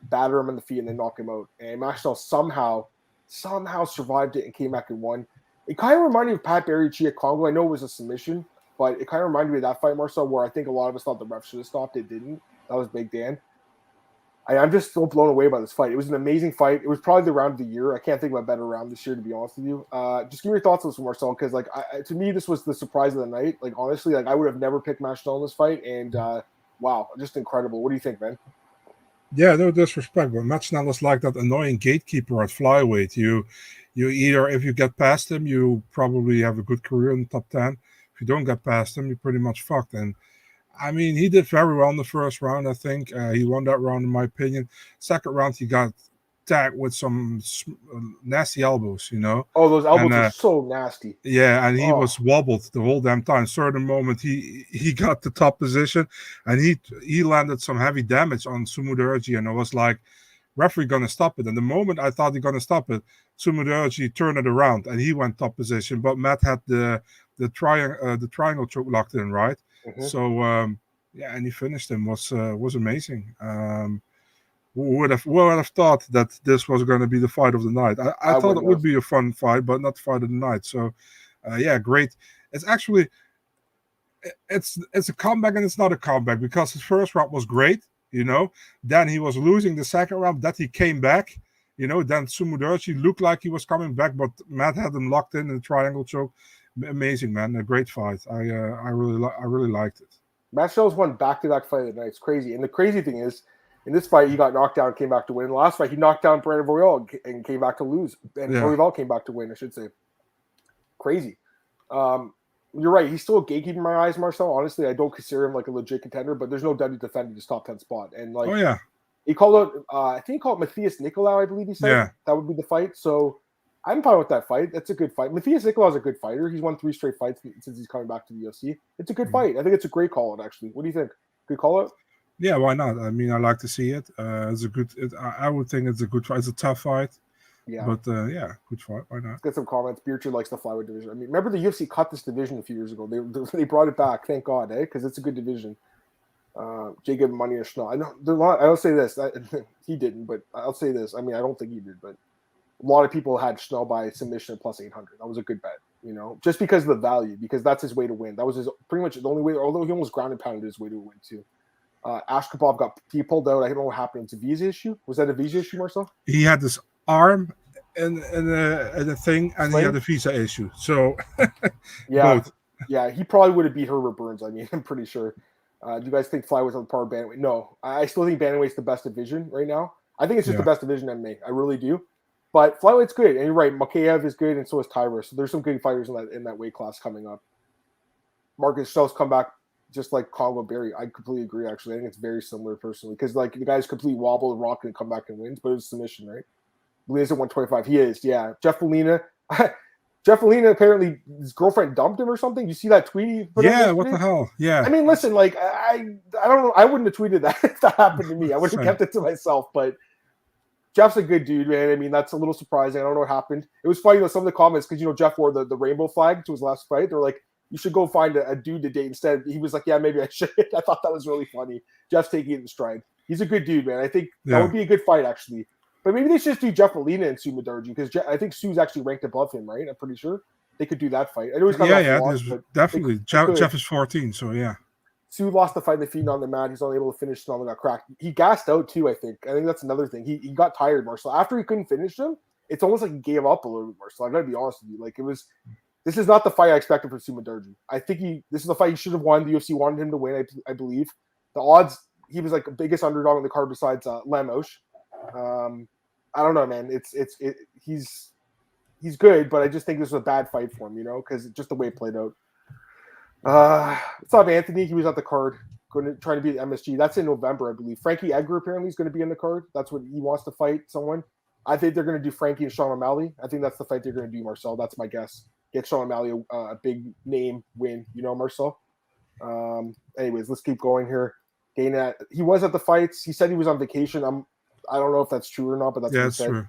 batter him on the feet, and then knock him out. And Matchno somehow survived it and came back and won. It kind of reminded me of Pat Barry Chia Congo. I know it was a submission, but it kind of reminded me of that fight, Marcel, where I think a lot of us thought the ref should have stopped it. Didn't. That was Big Dan. I'm just so blown away by this fight. It was an amazing fight. It was probably the round of the year. I can't think of a better round this year, to be honest with you. Just give me your thoughts on this, Marcel, because to me, this was the surprise of the night. Like, honestly, I would have never picked Matchno in this fight, and wow, just incredible. What do you think, man? Yeah, no disrespect, but Matchno is like that annoying gatekeeper at flyweight. You either, if you get past him, you probably have a good career in the top 10. If you don't get past him, you're pretty much fucked. And I mean, he did very well in the first round, I think. He won that round, in my opinion. Second round, he got tagged with some nasty elbows, Oh, those elbows are so nasty. Yeah, and he was wobbled the whole damn time. Certain moment, he got the top position, and he landed some heavy damage on Sumudaerji, and I was like, referee going to stop it. And the moment I thought he's going to stop it, Sumudaerji turned it around, and he went top position. But Matt had the triangle choke locked in, right? Mm-hmm. So yeah, and he finished him. Was amazing. Who would have thought that this was going to be the fight of the night? I thought it would be a fun fight, but not the fight of the night. So yeah, great. It's actually it's a comeback and it's not a comeback because his first round was great. Then he was losing the second round. That he came back. Then Sumudaerji looked like he was coming back, but Matt had him locked in the triangle choke. Amazing, man. A great fight. I really liked it. Matchno's won back-to-back fight of the night. It's crazy. And the crazy thing is, in this fight, he got knocked down and came back to win. In the last fight, he knocked down Brandon Royal and came back to lose. And Royal came back to win, I should say. Crazy. You're right. He's still a gatekeeper in my eyes, Marcel. Honestly, I don't consider him like a legit contender, but there's no doubt he defended his top 10 spot. And oh, yeah. He called out, I think he called Matthias Nicolau, I believe he said. Yeah. That would be the fight. So I'm fine with that fight. That's a good fight. Matthias Nicolau is a good fighter. He's won 3 straight fights since he's coming back to the UFC. It's a good fight. I think it's a great call out, actually. What do you think? Good call out? Yeah, why not? I mean, I like to see it. It's a good. I would think it's a good fight. It's a tough fight. Yeah. But good fight. Why not? Let's get some comments. Beercher likes the flyweight division. I mean, remember the UFC cut this division a few years ago. They brought it back. Thank God, because it's a good division. Jay gave money to Schnell. I know there's a lot. I'll say this. He didn't, but I'll say this. I mean, I don't think he did, but a lot of people had Schnell by submission plus 800. That was a good bet, just because of the value, because that's his way to win. That was his pretty much the only way, although he almost ground and pounded his way to win too. Ashkapov he pulled out. I don't know what happened. It's a visa issue. Was that a visa issue, Marcel? He had this arm and a thing, and he had a visa issue. So yeah, both. Yeah, he probably would have beat Herbert Burns. I mean, I'm pretty sure. Do you guys think flyweight's on par with bantamweight? No, I still think bantamweight's the best division right now. I think it's just the best division in MMA. I really do. But flyweight's good, and you're right. Makayev is good, and so is Tyra. So there's some good fighters in that weight class coming up. Marcus Schell's come back just like Congo Berry. I completely agree. Actually, I think it's very similar personally because like the guy's completely wobble and rock and come back and wins, but it was submission, right? Molina's at 125. He is, yeah. Jeff Molina. Jeff Molina, apparently his girlfriend dumped him or something. You see that tweet he put Yeah, what the hell? Yeah. I mean, listen, like I don't know. I wouldn't have tweeted that if that happened to me. I would have kept it to myself. But Jeff's a good dude, man. I mean, that's a little surprising. I don't know what happened. It was funny with some of the comments because Jeff wore the rainbow flag to his last fight. They're like, you should go find a dude to date instead. He was like, yeah, maybe I should. I thought that was really funny. Jeff's taking it in stride. He's a good dude, man. I think that would be a good fight, actually. But maybe they should just do Jeff Molina and Sue Mudarji because I think Sue's actually ranked above him, right? I'm pretty sure they could do that fight. I know he's got definitely. Jeff is 14, so yeah. Sue lost the fight in the feet on the mat. He's not able to finish. Snell got cracked. He gassed out too. I think that's another thing. He got tired, Marcel. After he couldn't finish him, it's almost like he gave up a little bit, Marcel. I gotta be honest with you. Like this is not the fight I expected from Sue Mudarji. I think this is the fight he should have won. The UFC wanted him to win. I believe the odds. He was like the biggest underdog on the card besides Lemos. I don't know, man. He's good, but I just think this was a bad fight for him, because just the way it played out. What's up, Anthony? He was at the card, trying to beat MSG. That's in November, I believe. Frankie Edgar apparently is going to be in the card. That's what he wants to fight someone. I think they're going to do Frankie and Sean O'Malley. I think that's the fight they're going to do, Marcel. That's my guess. Get Sean O'Malley a big name win, Marcel. Anyways, let's keep going here. Dana, he was at the fights. He said he was on vacation. I don't know if that's true or not, but that's what he said. True.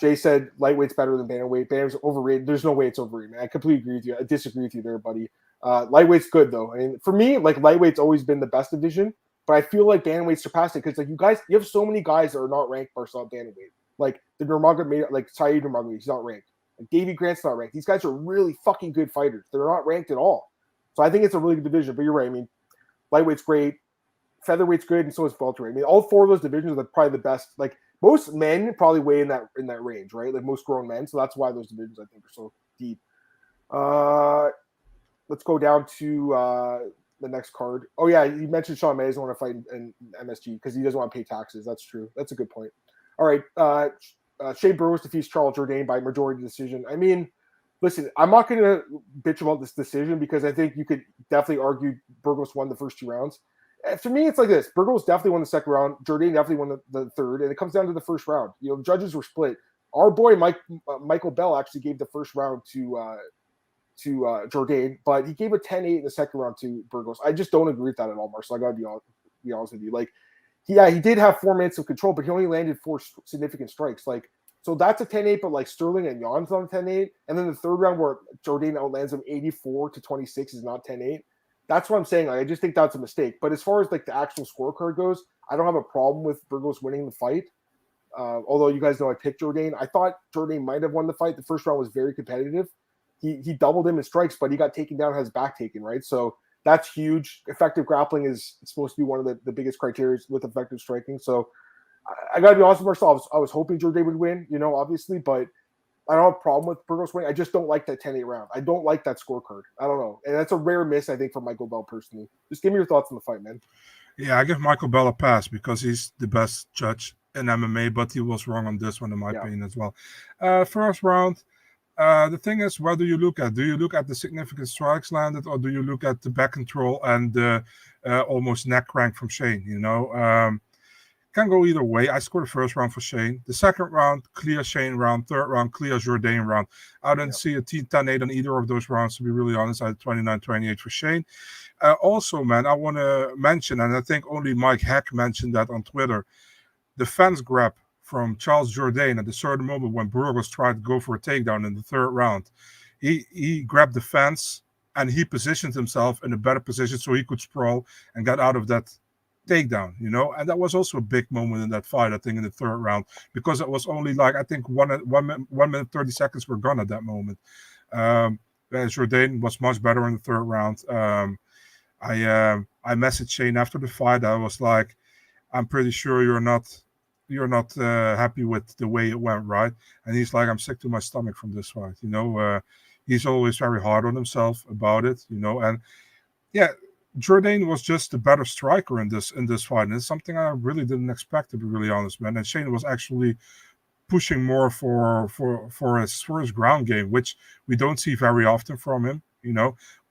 Jay said lightweight's better than bantamweight. Bantamweight's overrated. There's no way it's overrated, man. I completely agree with you. I disagree with you there, buddy. Lightweight's good though. I mean, for me, like lightweight's always been the best division, but I feel like bantamweight surpassed it because like you have so many guys that are not ranked Marcel at bantamweight. Like the Nurmagomedov, like Saeed Nurmagomedov, he's not ranked. Like Davey Grant's not ranked. These guys are really fucking good fighters. They're not ranked at all. So I think it's a really good division. But you're right. I mean, lightweight's great, featherweight's good, and so is welterweight. I mean, all 4 of those divisions are probably the best. Like most men probably weigh in that range, right? Like most grown men. So that's why those divisions I think are so deep. Let's go down to the next card. Oh yeah, you mentioned Sean May doesn't want to fight in MSG because he doesn't want to pay taxes. That's true. That's a good point. All right, Shea Burgos defeats Charles Jourdain by majority decision. I mean, listen, I'm not going to bitch about this decision because I think you could definitely argue Burgos won the first 2 rounds. For me, it's like this. Burgos definitely won the second round. Jourdain definitely won the third, and it comes down to the first round. The judges were split. Our boy Michael Bell actually gave the first round to Jourdain, but he gave a 10-8 in the second round to Burgos. I just don't agree with that at all, Marcel. I got to be honest with you. Like, he did have 4 minutes of control, but he only landed 4 significant strikes. Like, so that's a 10-8, but like Sterling and Jan's on a 10-8, and then the third round where Jourdain outlands him 84-26 is not 10-8. That's what I'm saying. Like, I just think that's a mistake. But as far as like the actual scorecard goes, I don't have a problem with Burgos winning the fight. Although you guys know I picked Jourdain. I thought Jourdain might have won the fight. The first round was very competitive. He doubled him in strikes, but he got taken down, has back taken, right? So that's huge. Effective grappling is supposed to be one of the biggest criteria with effective striking. So I got to be honest with myself. I was hoping Jourdain would win, obviously, but I don't have a problem with Burgos winning. I just don't like that 10-8 round. I don't like that scorecard. I don't know. And that's a rare miss, I think, for Michael Bell personally. Just give me your thoughts on the fight, man. Yeah, I give Michael Bell a pass because he's the best judge in MMA, but he was wrong on this one, in my opinion, as well. First round, the thing is, what do you look at? Do you look at the significant strikes landed, or do you look at the back control and the almost neck crank from Shane? can go either way. I scored the first round for Shane. The second round, clear Shane round. Third round, clear Jourdain round. I didn't see a 10-8 on either of those rounds, to be really honest. I had 29-28 for Shane. Also, man, I want to mention, and I think only Mike Heck mentioned that on Twitter, the fence grab from Charles Jourdain at a certain moment when Burgos tried to go for a takedown in the third round. He grabbed the fence and he positioned himself in a better position so he could sprawl and get out of that takedown, and that was also a big moment in that fight, I think, in the third round, because it was only like, I think 1 minute 30 seconds were gone at that moment. Jourdain was much better in the third round. I messaged Shane after the fight. I was like, I'm pretty sure you're not happy with the way it went, right? And he's like, I'm sick to my stomach from this fight. He's always very hard on himself about it, and yeah, Jourdain was just a better striker in this fight, and it's something I really didn't expect, to be really honest, man. And Shane was actually pushing more for his ground game, which we don't see very often from him,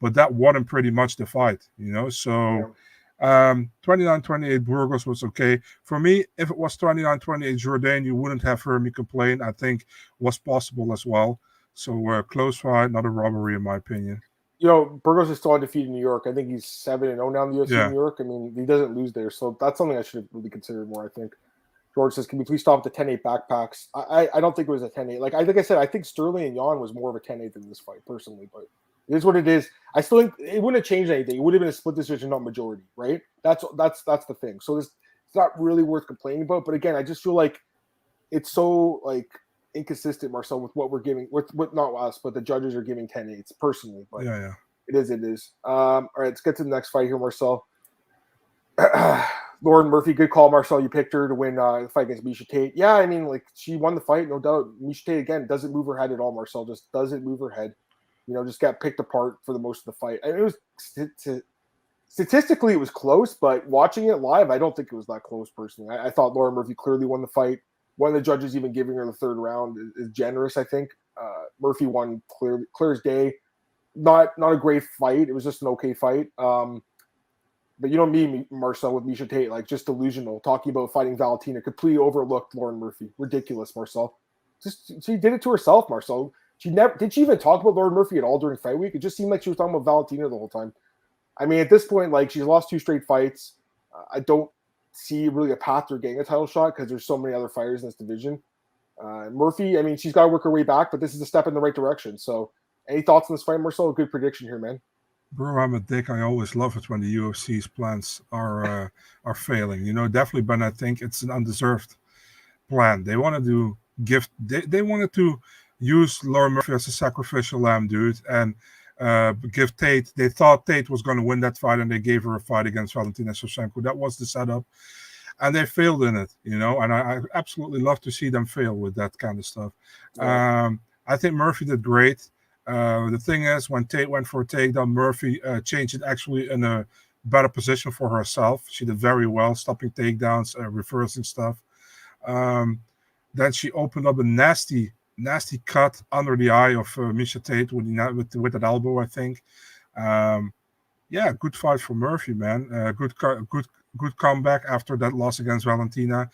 but that won him pretty much the fight, So 29-28 Burgos was okay. For me, if it was 29-28 Jourdain, you wouldn't have heard me complain. I think was possible as well. So close fight, not a robbery in my opinion. Burgos is still undefeated in New York. I think he's 7-0 now in the UFC in New York. I mean, he doesn't lose there, so that's something I should have really considered more, I think. George says, can we please stop the 10-8 backpacks? I don't think it was a 10-8. Like I said, I think Sterling and Jan was more of a 10-8 than this fight, personally, but it is what it is. I still think it wouldn't have changed anything. It would have been a split decision, not majority, right? That's the thing. So it's not really worth complaining about. But again, I just feel like it's so inconsistent, Marcel, with what we're giving, with not us, but the judges are giving 10-8s personally. But yeah, it is. All right, let's get to the next fight here, Marcel. Lauren Murphy, good call, Marcel. You picked her to win the fight against Miesha Tate. Yeah, I mean, she won the fight, no doubt. Miesha Tate, again, doesn't move her head at all, Marcel. Just doesn't move her head. Just got picked apart for the most of the fight. And it was statistically, it was close, but watching it live, I don't think it was that close, personally. I thought Lauren Murphy clearly won the fight. One of the judges even giving her the third round is generous, I think. Murphy won clear as day. Not a great fight. It was just an okay fight. But me, Marcel, with Miesha Tate, just delusional, talking about fighting Valentina, completely overlooked Lauren Murphy. Ridiculous, Marcel. She did it to herself, Marcel. Did she even talk about Lauren Murphy at all during fight week? It just seemed like she was talking about Valentina the whole time. I mean, at this point, she's lost 2 straight fights. I don't see really a path to her getting a title shot because there's so many other fighters in this division. Murphy, I mean, she's got to work her way back, but this is a step in the right direction. So, any thoughts on this fight, Marcel? A good prediction here, man. Bro, I'm a dick. I always love it when the UFC's plans are failing. Definitely, but I think it's an undeserved plan. They wanted to they wanted to use Lauren Murphy as a sacrificial lamb, dude, and give Tate. They thought Tate was going to win that fight, and they gave her a fight against Valentina Shevchenko. That was the setup, and they failed in it. And I absolutely love to see them fail with that kind of stuff. Yeah. I think Murphy did great. The thing is, when Tate went for a takedown, Murphy changed it actually in a better position for herself. She did very well, stopping takedowns, reversing stuff. Then she opened up a nasty cut under the eye of Miesha Tate with that elbow, I think. Good fight for Murphy, man. Good comeback after that loss against Valentina.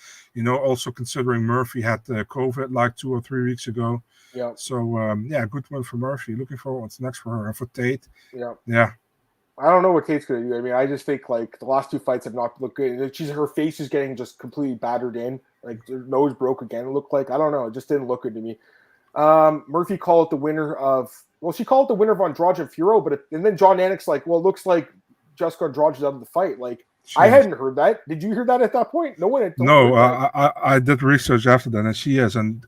Also considering Murphy had COVID 2 or 3 weeks ago. Yeah. So, good one for Murphy. Looking forward what's next for her. And for Tate. Yeah. I don't know what Tate's going to do. I mean, I just think, the last 2 fights have not looked good. Her face is getting just completely battered in. Her nose broke again, it looked like. I don't know. It just didn't look good to me. Murphy called it the winner of... Well, she called it the winner of Andrade and Furo, and then John Anik's it looks like Jessica Andrade is out of the fight. I hadn't heard that. Did you hear that at that point? No one had told No, I did research after that, and she is. And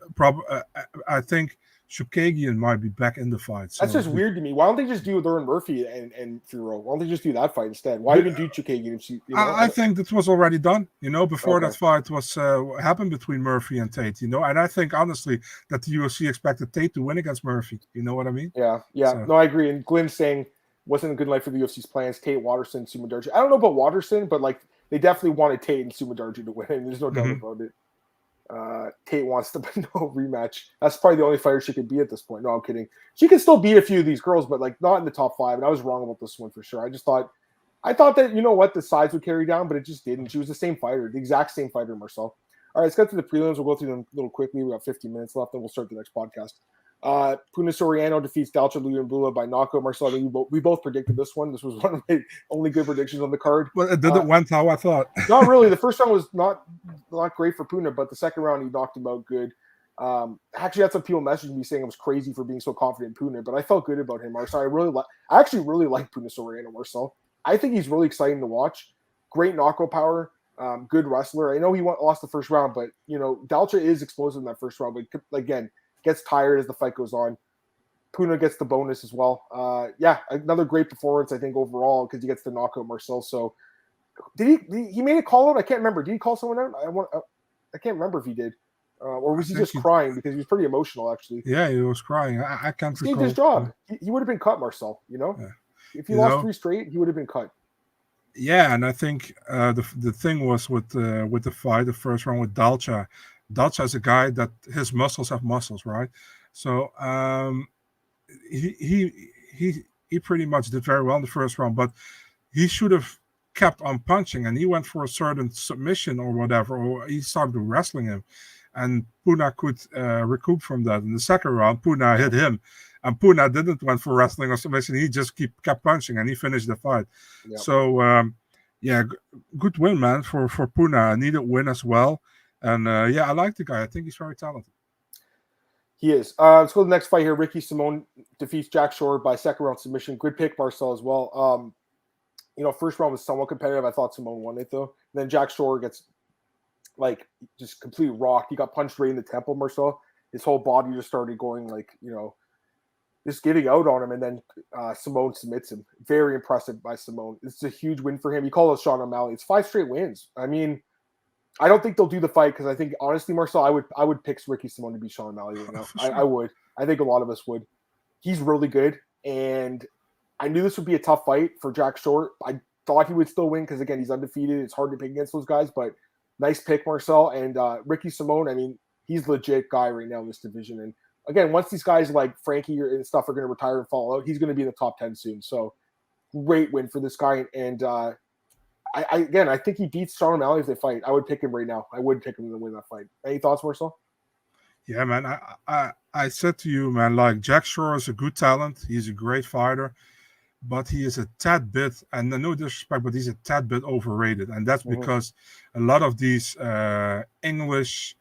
I think Shukagian might be back in the fight. So. That's just weird to me. Why don't they just do Lauren Murphy and Furo? Why don't they just do that fight instead? Why even do Shukagian? I think that was already done, before that fight was happened between Murphy and Tate, And I think, honestly, that the UFC expected Tate to win against Murphy. You know what I mean? Yeah. So. No, I agree. And Glenn's saying, wasn't a good night for the UFC's plans. Tate, Waterson, Sumadarji. I don't know about Waterson, but they definitely wanted Tate and Sumadarji to win. There's no doubt about it. Tate wants to no rematch. That's probably the only fighter she could be at this point. No, I'm kidding. She can still beat a few of these girls, but not in the top 5. And I was wrong about this one for sure. I just thought I thought that, you know what, the size would carry down, but it just didn't. She was the same fighter, the exact same fighter, Marcel. All right, let's get to the prelims. We'll go through them a little quickly. We got 15 minutes left, and we'll start the next podcast. Puna Soriano defeats Dalcha Luyambula by knockout. Marcel, we both predicted this one. This was one of my only good predictions on the card. Well, it didn't went how I thought. Not really. The first round was not great for Puna, but the second round he knocked him out good. Actually, had some people messaging me saying I was crazy for being so confident in Puna, but I felt good about him, Marcel. I actually really like Puna Soriano, Marcel. I think he's really exciting to watch. Great knockout power. Good wrestler. I know he lost the first round, but you know Dalcha is explosive in that first round. But again, gets tired as the fight goes on. Puna gets the bonus as well. Yeah, another great performance I think overall because he gets the knockout, Marcel. So did he made a call out? I can't remember. Did he call someone out? I can't remember if he did. Or was he just crying because he was pretty emotional actually? Yeah, he was crying. I can't recall. He did his job. He would have been cut, Marcel. You know, if he lost 3 straight, he would have been cut. Yeah, and I think the thing was with the fight, the first round with Dalcha. Dalcha is a guy that his muscles have muscles, right? So he pretty much did very well in the first round, but he should have kept on punching, and he went for a certain submission or whatever, or he started wrestling him, and Puna could recoup from that. In the second round, Puna hit him, and Puna didn't went for wrestling or submission. He just kept punching, and he finished the fight. Yep. So good win, man, for Puna. A needed win as well. And I like the guy. I think he's very talented. He is. Let's go to the next fight here. Ricky Simon defeats Jack Shore by second round submission. Good pick, Marcel, as well. First round was somewhat competitive. I thought Simone won it, though. And then Jack Shore gets, just completely rocked. He got punched right in the temple, Marcel. His whole body just started going, just giving out on him. And then Simone submits him. Very impressive by Simone. It's a huge win for him. He called it Sean O'Malley. It's 5 straight wins. I mean, I don't think they'll do the fight because I think, honestly, Marcel, I would pick Ricky Simon to beat Sean O'Malley right now. Sure. I would. I think a lot of us would. He's really good, and I knew this would be a tough fight for Jack Shore. I thought he would still win because, again, he's undefeated. It's hard to pick against those guys, but nice pick, Marcel. And Ricky Simon, I mean, he's a legit guy right now in this division. And, again, once these guys like Frankie and stuff are going to retire and fall out, he's going to be in the top 10 soon. So, great win for this guy. And, I think he beats Sean O'Malley if they fight. I would pick him right now. I would pick him to win that fight. Any thoughts, Marcel? Yeah, man. I said to you, man, Jack Shore is a good talent. He's a great fighter, but he is a tad bit, and no disrespect, but he's a tad bit overrated. And that's because a lot of these English,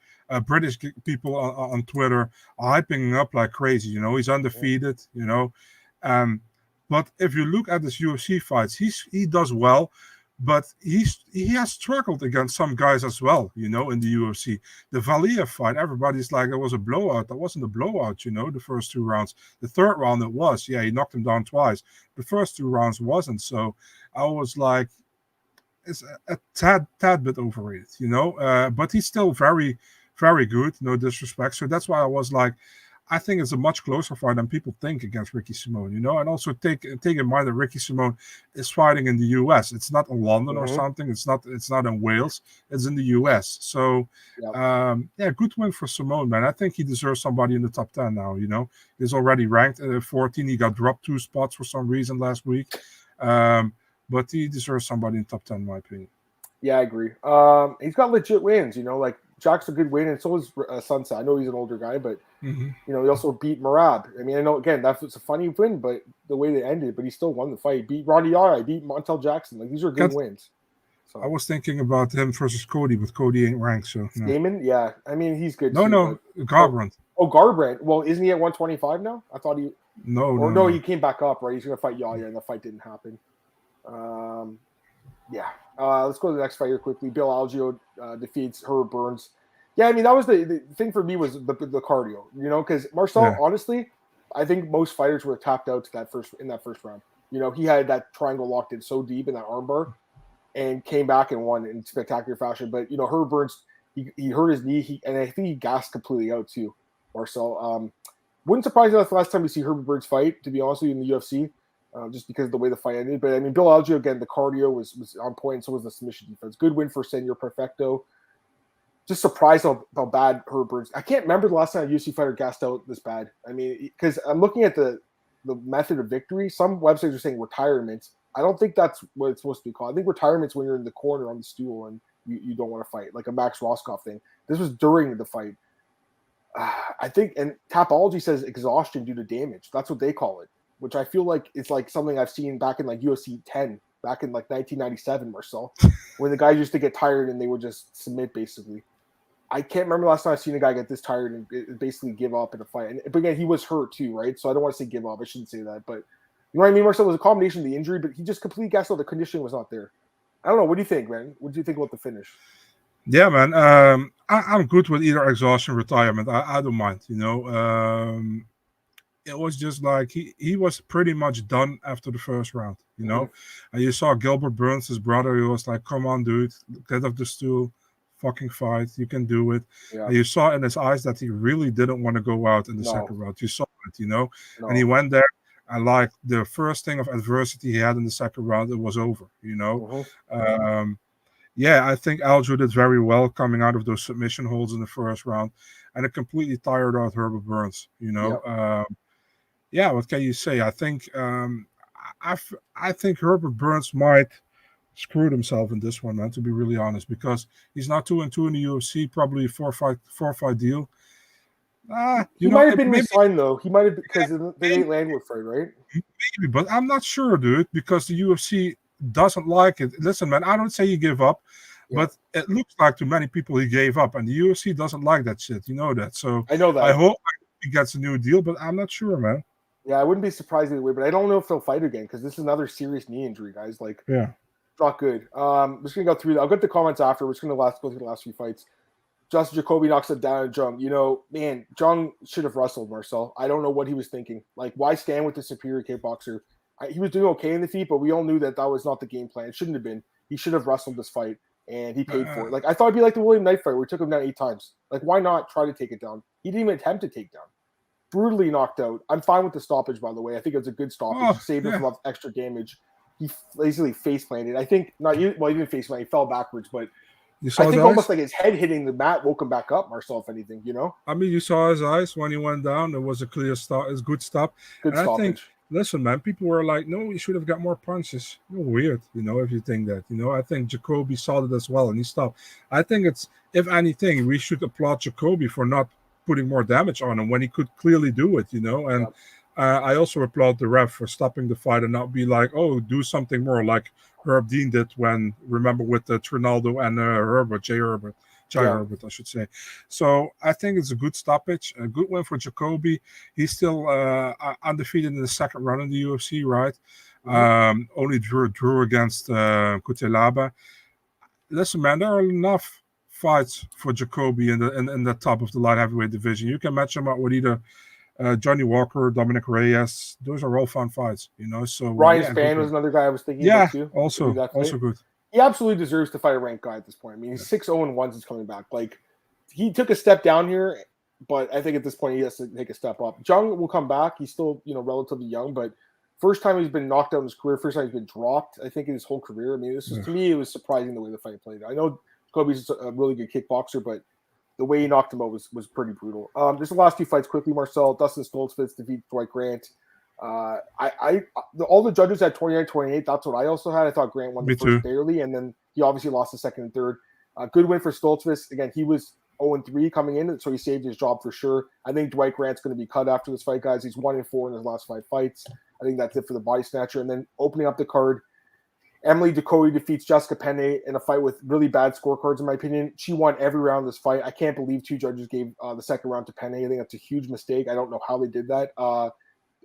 British people on Twitter are hyping him up like crazy. You know, he's undefeated, but if you look at his UFC fights, he does well. But he has struggled against some guys as well, in the UFC. The Valia fight, everybody's like, it was a blowout. That wasn't a blowout, the first 2 rounds. The third round it was. Yeah, he knocked him down twice. The first 2 rounds wasn't. So I was like, it's a tad bit overrated, But he's still very, very good, no disrespect. So that's why I was like, I think it's a much closer fight than people think against Ricky Simon, And also take in mind that Ricky Simon is fighting in the US. It's not in London or something. It's not in Wales. It's in the US. So, good win for Simon, man. I think he deserves somebody in the top 10 now, He's already ranked at 14. He got dropped 2 spots for some reason last week. But he deserves somebody in the top 10, in my opinion. Yeah, I agree. He's got legit wins, Jack's a good win, and so is Sunset. I know he's an older guy, but he also beat Marab. I mean, I know again that was a funny win, but the way they ended, but he still won the fight. He beat Ronnie Yara, beat Montel Jackson. These are good wins. So. I was thinking about him versus Cody, but Cody ain't ranked. So no. Damon, yeah, I mean he's good. No, Garbrandt. Oh, Garbrandt. Well, isn't he at 125 now? I thought he. No, he came back up, right? He's gonna fight Yair, and the fight didn't happen. Let's go to the next fight here quickly. Bill Algeo defeats Herb Burns. Yeah, I mean, that was the thing for me was the cardio, because Marcel, honestly, I think most fighters were tapped out in that first round. He had that triangle locked in so deep in that armbar and came back and won in spectacular fashion. But, Herb Burns, he hurt his knee, and I think he gassed completely out too, Marcel. Wouldn't surprise me that's the last time we see Herb Burns fight, to be honest with you, in the UFC. Just because of the way the fight ended. But, I mean, Bill Algeo, again, the cardio was on point, and so was the submission defense. Good win for Senor Perfecto. Just surprised how bad Herb Burns. I can't remember the last time a UFC fighter gassed out this bad. I mean, because I'm looking at the method of victory. Some websites are saying retirement. I don't think that's what it's supposed to be called. I think retirement's when you're in the corner on the stool and you don't want to fight, like a Max Roscoff thing. This was during the fight. I think, and Tapology says exhaustion due to damage. That's what they call it, which I feel like it's like something I've seen back in like UFC 10, back in like 1997, Marcel, when the guys used to get tired and they would just submit basically. I can't remember last time I've seen a guy get this tired and basically give up in a fight. But again, he was hurt too, right? So I don't want to say give up. I shouldn't say that. But you know what I mean, Marcel? It was a combination of the injury, but he just completely gassed out. The conditioning was not there. I don't know. What do you think, man? What do you think about the finish? Yeah, man. I'm good with either exhaustion or retirement. I don't mind, you know. It was just like he was pretty much done after the first round, you know. And you saw Gilbert Burns, his brother, he was like, come on, dude, get off the stool. Fucking fight, you can do it. Yeah. You saw in his eyes that he really didn't want to go out in the second round. You saw it, you know. And he went there, and like the first thing of adversity he had in the second round, it was over, you know. Yeah, I think Aljo did very well coming out of those submission holds in the first round, and it completely tired out Herbert Burns, you know. Yeah, what can you say? I think I think Herbert Burns might screwed himself in this one, man, to be really honest, because he's not 2-2 in the UFC, probably a four-fight deal. He might have been resigned though. He might have, because they ain't Landwood fight, right? Maybe, but I'm not sure, dude, because the UFC doesn't like it. Listen, man, I don't say he gave up, but it looks like to many people he gave up, and the UFC doesn't like that shit. You know that. So I know that. I hope he gets a new deal, but I'm not sure, man. Yeah, I wouldn't be surprised either way, but I don't know if they'll fight again because this is another serious knee injury, guys. Like, not good. I'm just gonna go through. I'll get the comments after. We're just gonna go through the last few fights. Justin Jacoby knocks it down. Jung, you know, man, Jung should have wrestled Marcel. I don't know what he was thinking. Like, why stand with the superior kickboxer? He was doing okay in the feet, but we all knew that was not the game plan. It shouldn't have been. He should have wrestled this fight, and he paid for it. Like, I thought it'd be like the William Knight fight where he took him down 8 times. Like, why not try to take it down? He didn't even attempt to take down. Brutally knocked out. I'm fine with the stoppage, by the way. I think it was a good stoppage. Saved him from extra damage. He basically face planted. I think he didn't face plant. He fell backwards, but I think almost like his head hitting the mat woke him back up, Marcel, if anything, you know? I mean, you saw his eyes when he went down. It was a clear stop. It's good stop. Good stoppage. I think, listen, man, people were like, no, you should have got more punches. You're weird, you know, if you think that. You know, I think Jacoby saw it as well, and he stopped. I think it's, if anything, we should applaud Jacoby for not putting more damage on him when he could clearly do it, you know? And I also applaud the ref for stopping the fight and not be like, oh, do something more like Herb Dean did when, remember, with Trinaldo and Jay Herbert, I should say. So I think it's a good stoppage, a good win for Jacoby. He's still undefeated in the second round in the UFC, right? Only drew against Kutelaba. Listen, man, there are enough fights for Jacoby in the top of the light heavyweight division. You can match him up with either Johnny Walker, Dominic Reyes. Those are all fun fights, you know. So Ryan Spann was another guy I was thinking about too. Also good. He absolutely deserves to fight a ranked guy at this point. I mean, he's 6-0-1 since coming back. Like, he took a step down here, but I think at this point he has to take a step up. Jung will come back. He's still, you know, relatively young, but first time he's been knocked out in his career. First time he's been dropped, I think, in his whole career. I mean, this is, to me, it was surprising the way the fight played. I know Kobe's a really good kickboxer, but the way he knocked him out was pretty brutal. Just the last few fights quickly, Marcel. Dustin Stoltzfus defeats Dwight Grant. All the judges had 29-28. That's what I also had. I thought Grant won the first barely, and then he obviously lost the second and third. Good win for Stoltzfus. Again, he was 0-3 coming in, so he saved his job for sure. I think Dwight Grant's going to be cut after this fight, guys. He's 1-4 in his last 5 fights. I think that's it for the body snatcher. And then opening up the card, Emily Ducote defeats Jessica Penne in a fight with really bad scorecards, in my opinion. She won every round of this fight. I can't believe 2 judges gave the second round to Penne. I think that's a huge mistake. I don't know how they did that.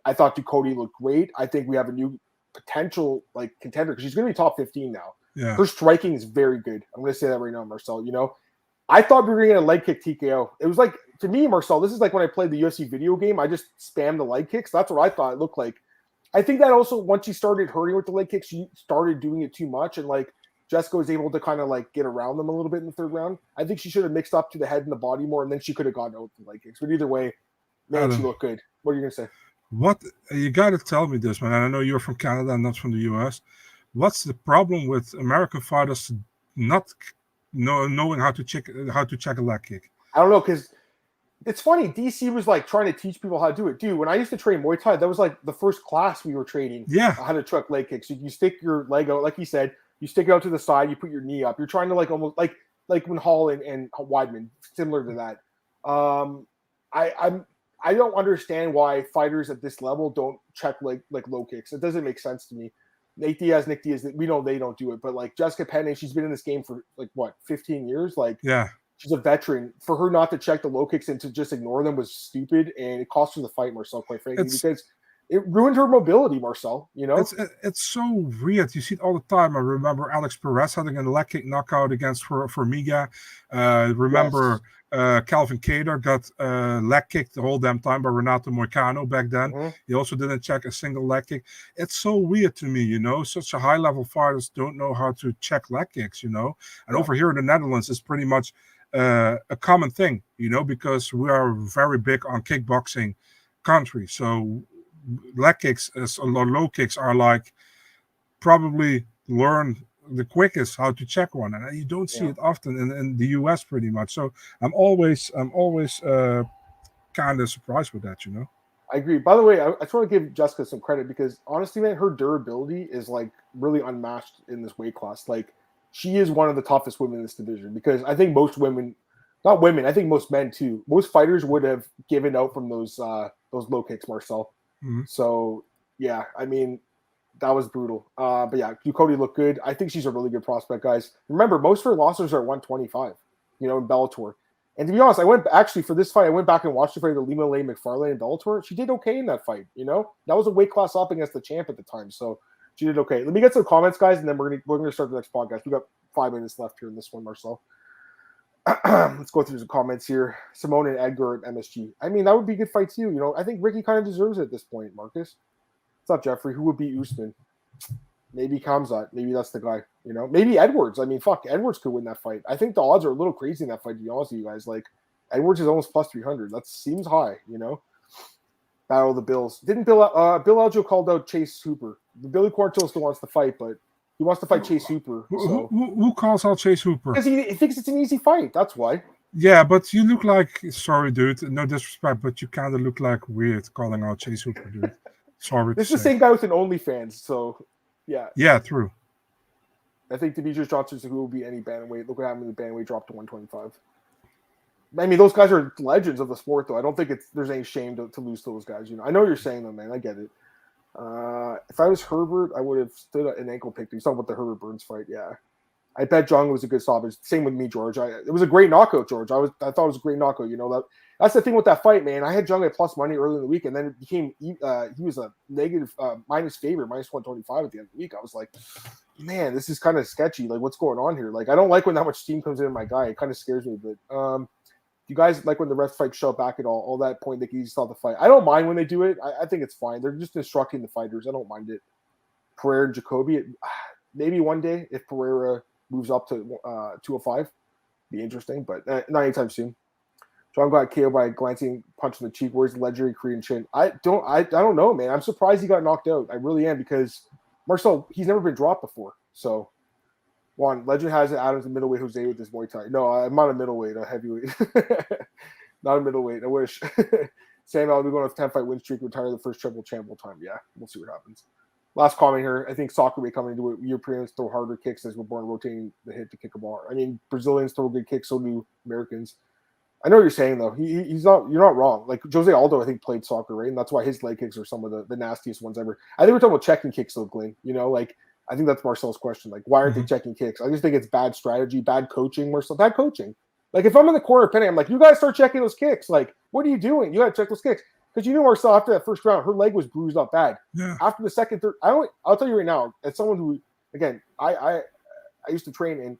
I thought Ducote looked great. I think we have a new potential contender because she's going to be top 15 now. Yeah. Her striking is very good. I'm going to say that right now, Marcel. You know, I thought we were going to get a leg kick TKO. It was like, to me, Marcel, this is like when I played the UFC video game. I just spammed the leg kicks. That's what I thought it looked like. I think that also, once she started hurting with the leg kicks, she started doing it too much. And Jessica was able to kind of get around them a little bit in the third round. I think she should have mixed up to the head and the body more, and then she could have gotten out with the leg kicks. But either way, man, she looked good. What are you going to say? What, you got to tell me this, man. I know you're from Canada and not from the US. What's the problem with American fighters not knowing how to check a leg kick? I don't know, because It's funny. DC was like trying to teach people how to do it. Dude, when I used to train Muay Thai, that was like the first class we were training. Yeah. How to truck leg kicks. So you stick your leg out, like you said, you stick it out to the side, you put your knee up. You're trying to like almost like when Hall and Weidman, similar to that. I don't understand why fighters at this level don't check like low kicks. It doesn't make sense to me. Nick Diaz, we know they don't do it, but like Jessica Penne, she's been in this game for like what, 15 years? Like, yeah, she's a veteran. For her not to check the low kicks and to just ignore them was stupid, and it cost her the fight, Marcel, quite frankly, because it ruined her mobility, Marcel. You know, it's so weird. You see it all the time. I remember Alex Perez having a leg kick knockout against Formiga. Remember Calvin Kattar got leg kicked the whole damn time by Renato Moicano back then. Mm-hmm. He also didn't check a single leg kick. It's so weird to me, you know. Such a high level fighters don't know how to check leg kicks, you know. And over here in the Netherlands, it's pretty much a common thing, you know, because we are very big on kickboxing country. So leg kicks, low kicks are like probably learned the quickest how to check one, and you don't see it often in the US pretty much. So I'm always kind of surprised with that, you know. I agree. By the way, I just want to give Jessica some credit because honestly, man, her durability is like really unmatched in this weight class. Like, she is one of the toughest women in this division because I think most women, not women, I think most men too, most fighters would have given out from those low kicks, Marcel. Mm-hmm. So yeah, I mean, that was brutal. But yeah, Cody looked good. I think she's a really good prospect, guys. Remember, most of her losses are 125, you know, in Bellator. And to be honest, for this fight, I went back and watched the fight of Lima Lane McFarlane in Bellator. She did okay in that fight, you know? That was a weight class up against the champ at the time. So she did okay. Let me get some comments, guys, and then we're gonna start the next podcast. We got 5 minutes left here in this one, Marcel. Let's go through some comments here. Simone and Edgar at MSG. I mean, that would be a good fight too. You know, I think Ricky kind of deserves it at this point, Marcus. What's up, Jeffrey? Who would beat Usman? Maybe Khamzat. Maybe that's the guy. You know, maybe Edwards. I mean, fuck, Edwards could win that fight. I think the odds are a little crazy in that fight, to be honest with you guys. Like, Edwards is almost plus 300. That seems high, you know. Battle of the Bills. Didn't Bill Algeo called out Chase Hooper? Billy Quarto still wants to fight, but he wants to fight Chase Hooper. So. Who calls out Chase Hooper? Because he thinks it's an easy fight. That's why. Yeah, but you look like, sorry, dude, no disrespect, but you kind of look like weird calling out Chase Hooper, dude. Sorry. This is the same guy with an OnlyFans, so yeah. Yeah, true. I think Demetrius Johnson who will be any bantamweight. Look what happened when the bantamweight dropped to 125. I mean, those guys are legends of the sport, though. I don't think there's any shame to lose to those guys. You know, I know what you're saying, though, man. I get it. If I was Herbert, I would have stood an ankle pick. He's talking about the Herbert Burns fight. Yeah, I bet Jung was a good stoppage. Same with me, George. It was a great knockout, George. I thought it was a great knockout. You know that's the thing with that fight, man. I had Jung at plus money early in the week, and then it became he was a negative minus favorite, minus 125 at the end of the week. I was like, man, this is kind of sketchy. Like, what's going on here? Like, I don't like when that much steam comes in my guy. It kind of scares me a bit. You guys like when the refs fight show back at all that point that you stop the fight? I don't mind when they do it. I think it's fine. They're just instructing the fighters. I don't mind it. Pereira and Jacoby, maybe one day if Pereira moves up to 205, be interesting, but not anytime soon. John got KO by a glancing punch in the cheek. Where's the legendary Korean chin? I don't know, man. I'm surprised he got knocked out. I really am because Marcel, he's never been dropped before. So. One, legend has it. Adams a middleweight, Jose with this Muay Thai. No, I'm not a middleweight, a heavyweight. Not a middleweight. I wish. Sam, I'll be going on a 10-fight win streak, retire the first triple champ all time. Yeah, we'll see what happens. Last comment here. I think soccer may come into it. Europeans throw harder kicks as we're born rotating the hip to kick a ball. I mean, Brazilians throw good kicks, so do Americans. I know what you're saying, though. He's not. You're not wrong. Like Jose Aldo, I think played soccer, right? And that's why his leg kicks are some of the nastiest ones ever. I think we're talking about checking kicks, though, Glenn. You know, like. I think that's Marcel's question. Like, why aren't they checking kicks? I just think it's bad strategy, bad coaching, Marcel. Bad coaching. Like, if I'm in the corner of Penny, I'm like, you guys start checking those kicks. Like, what are you doing? You got to check those kicks. Because you knew Marcel after that first round, her leg was bruised up bad. Yeah. After the second, third, I'll tell you right now, as someone who, again, I used to train and,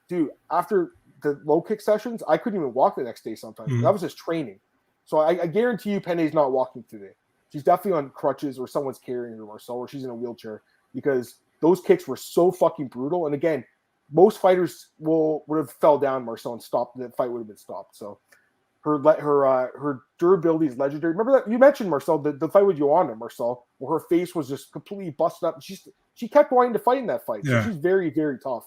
dude, after the low kick sessions, I couldn't even walk the next day sometimes. That was just training. So I guarantee you Penny's not walking today. She's definitely on crutches or someone's carrying her, Marcel, or she's in a wheelchair because those kicks were so fucking brutal. And again, most fighters would have fell down, Marcel, and stopped. The fight would have been stopped. So her durability is legendary. Remember that you mentioned, Marcel, the fight with Joanna, Marcel, where her face was just completely busted up. She kept wanting to fight in that fight. Yeah. So she's very, very tough.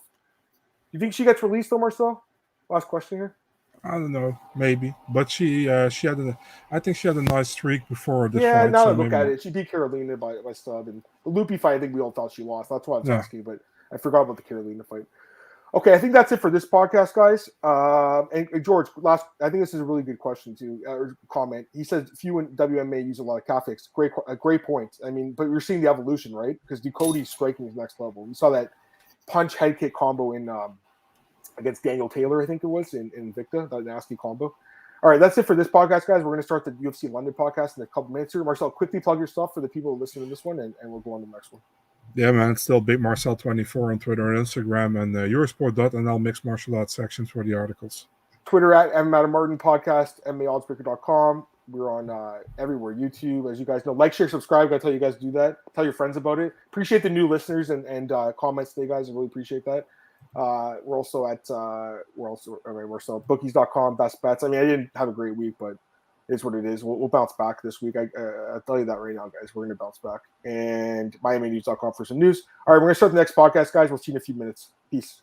You think she gets released though, Marcel? Last question here. I don't know, maybe, but she had I think she had a nice streak before this Yeah, fight. now So I look maybe at not. it, she beat Carolina by sub, and the Loopy fight, I think we all thought she lost. That's why I was Yeah. asking, but I forgot about the Carolina fight. Okay, I think that's it for this podcast, guys. And George, I think this is a really good question too, or comment. He says few in WMA use a lot of graphics. Great point. I mean, but we're seeing the evolution, right? Because Ducote's striking is next level. We saw that punch head kick combo in against Daniel Taylor, I think it was in Invicta, that nasty combo. All right, that's it for this podcast, guys. We're going to start the UFC London podcast in a couple minutes here. Marcel, quickly plug your stuff for the people who listen to this one, and we'll go on to the next one. Yeah, man, it's still Big Marcel 24 on Twitter and Instagram, and Eurosport.nl mixed martial arts sections for the articles. Twitter at MMAOB Podcast, MMAOddsbreaker.com. We're on everywhere, YouTube, as you guys know. Like, share, subscribe. I tell you guys to do that. Tell your friends about it. Appreciate the new listeners and comments today, guys. I really appreciate that. We're also at we're so bookies.com, best bets. I mean, I didn't have a great week, but it's what it is. We'll bounce back this week. I'll tell you that right now, guys. We're going to bounce back. And MiamiNews.com for some news. All right, we're going to start the next podcast, guys. We'll see you in a few minutes. Peace.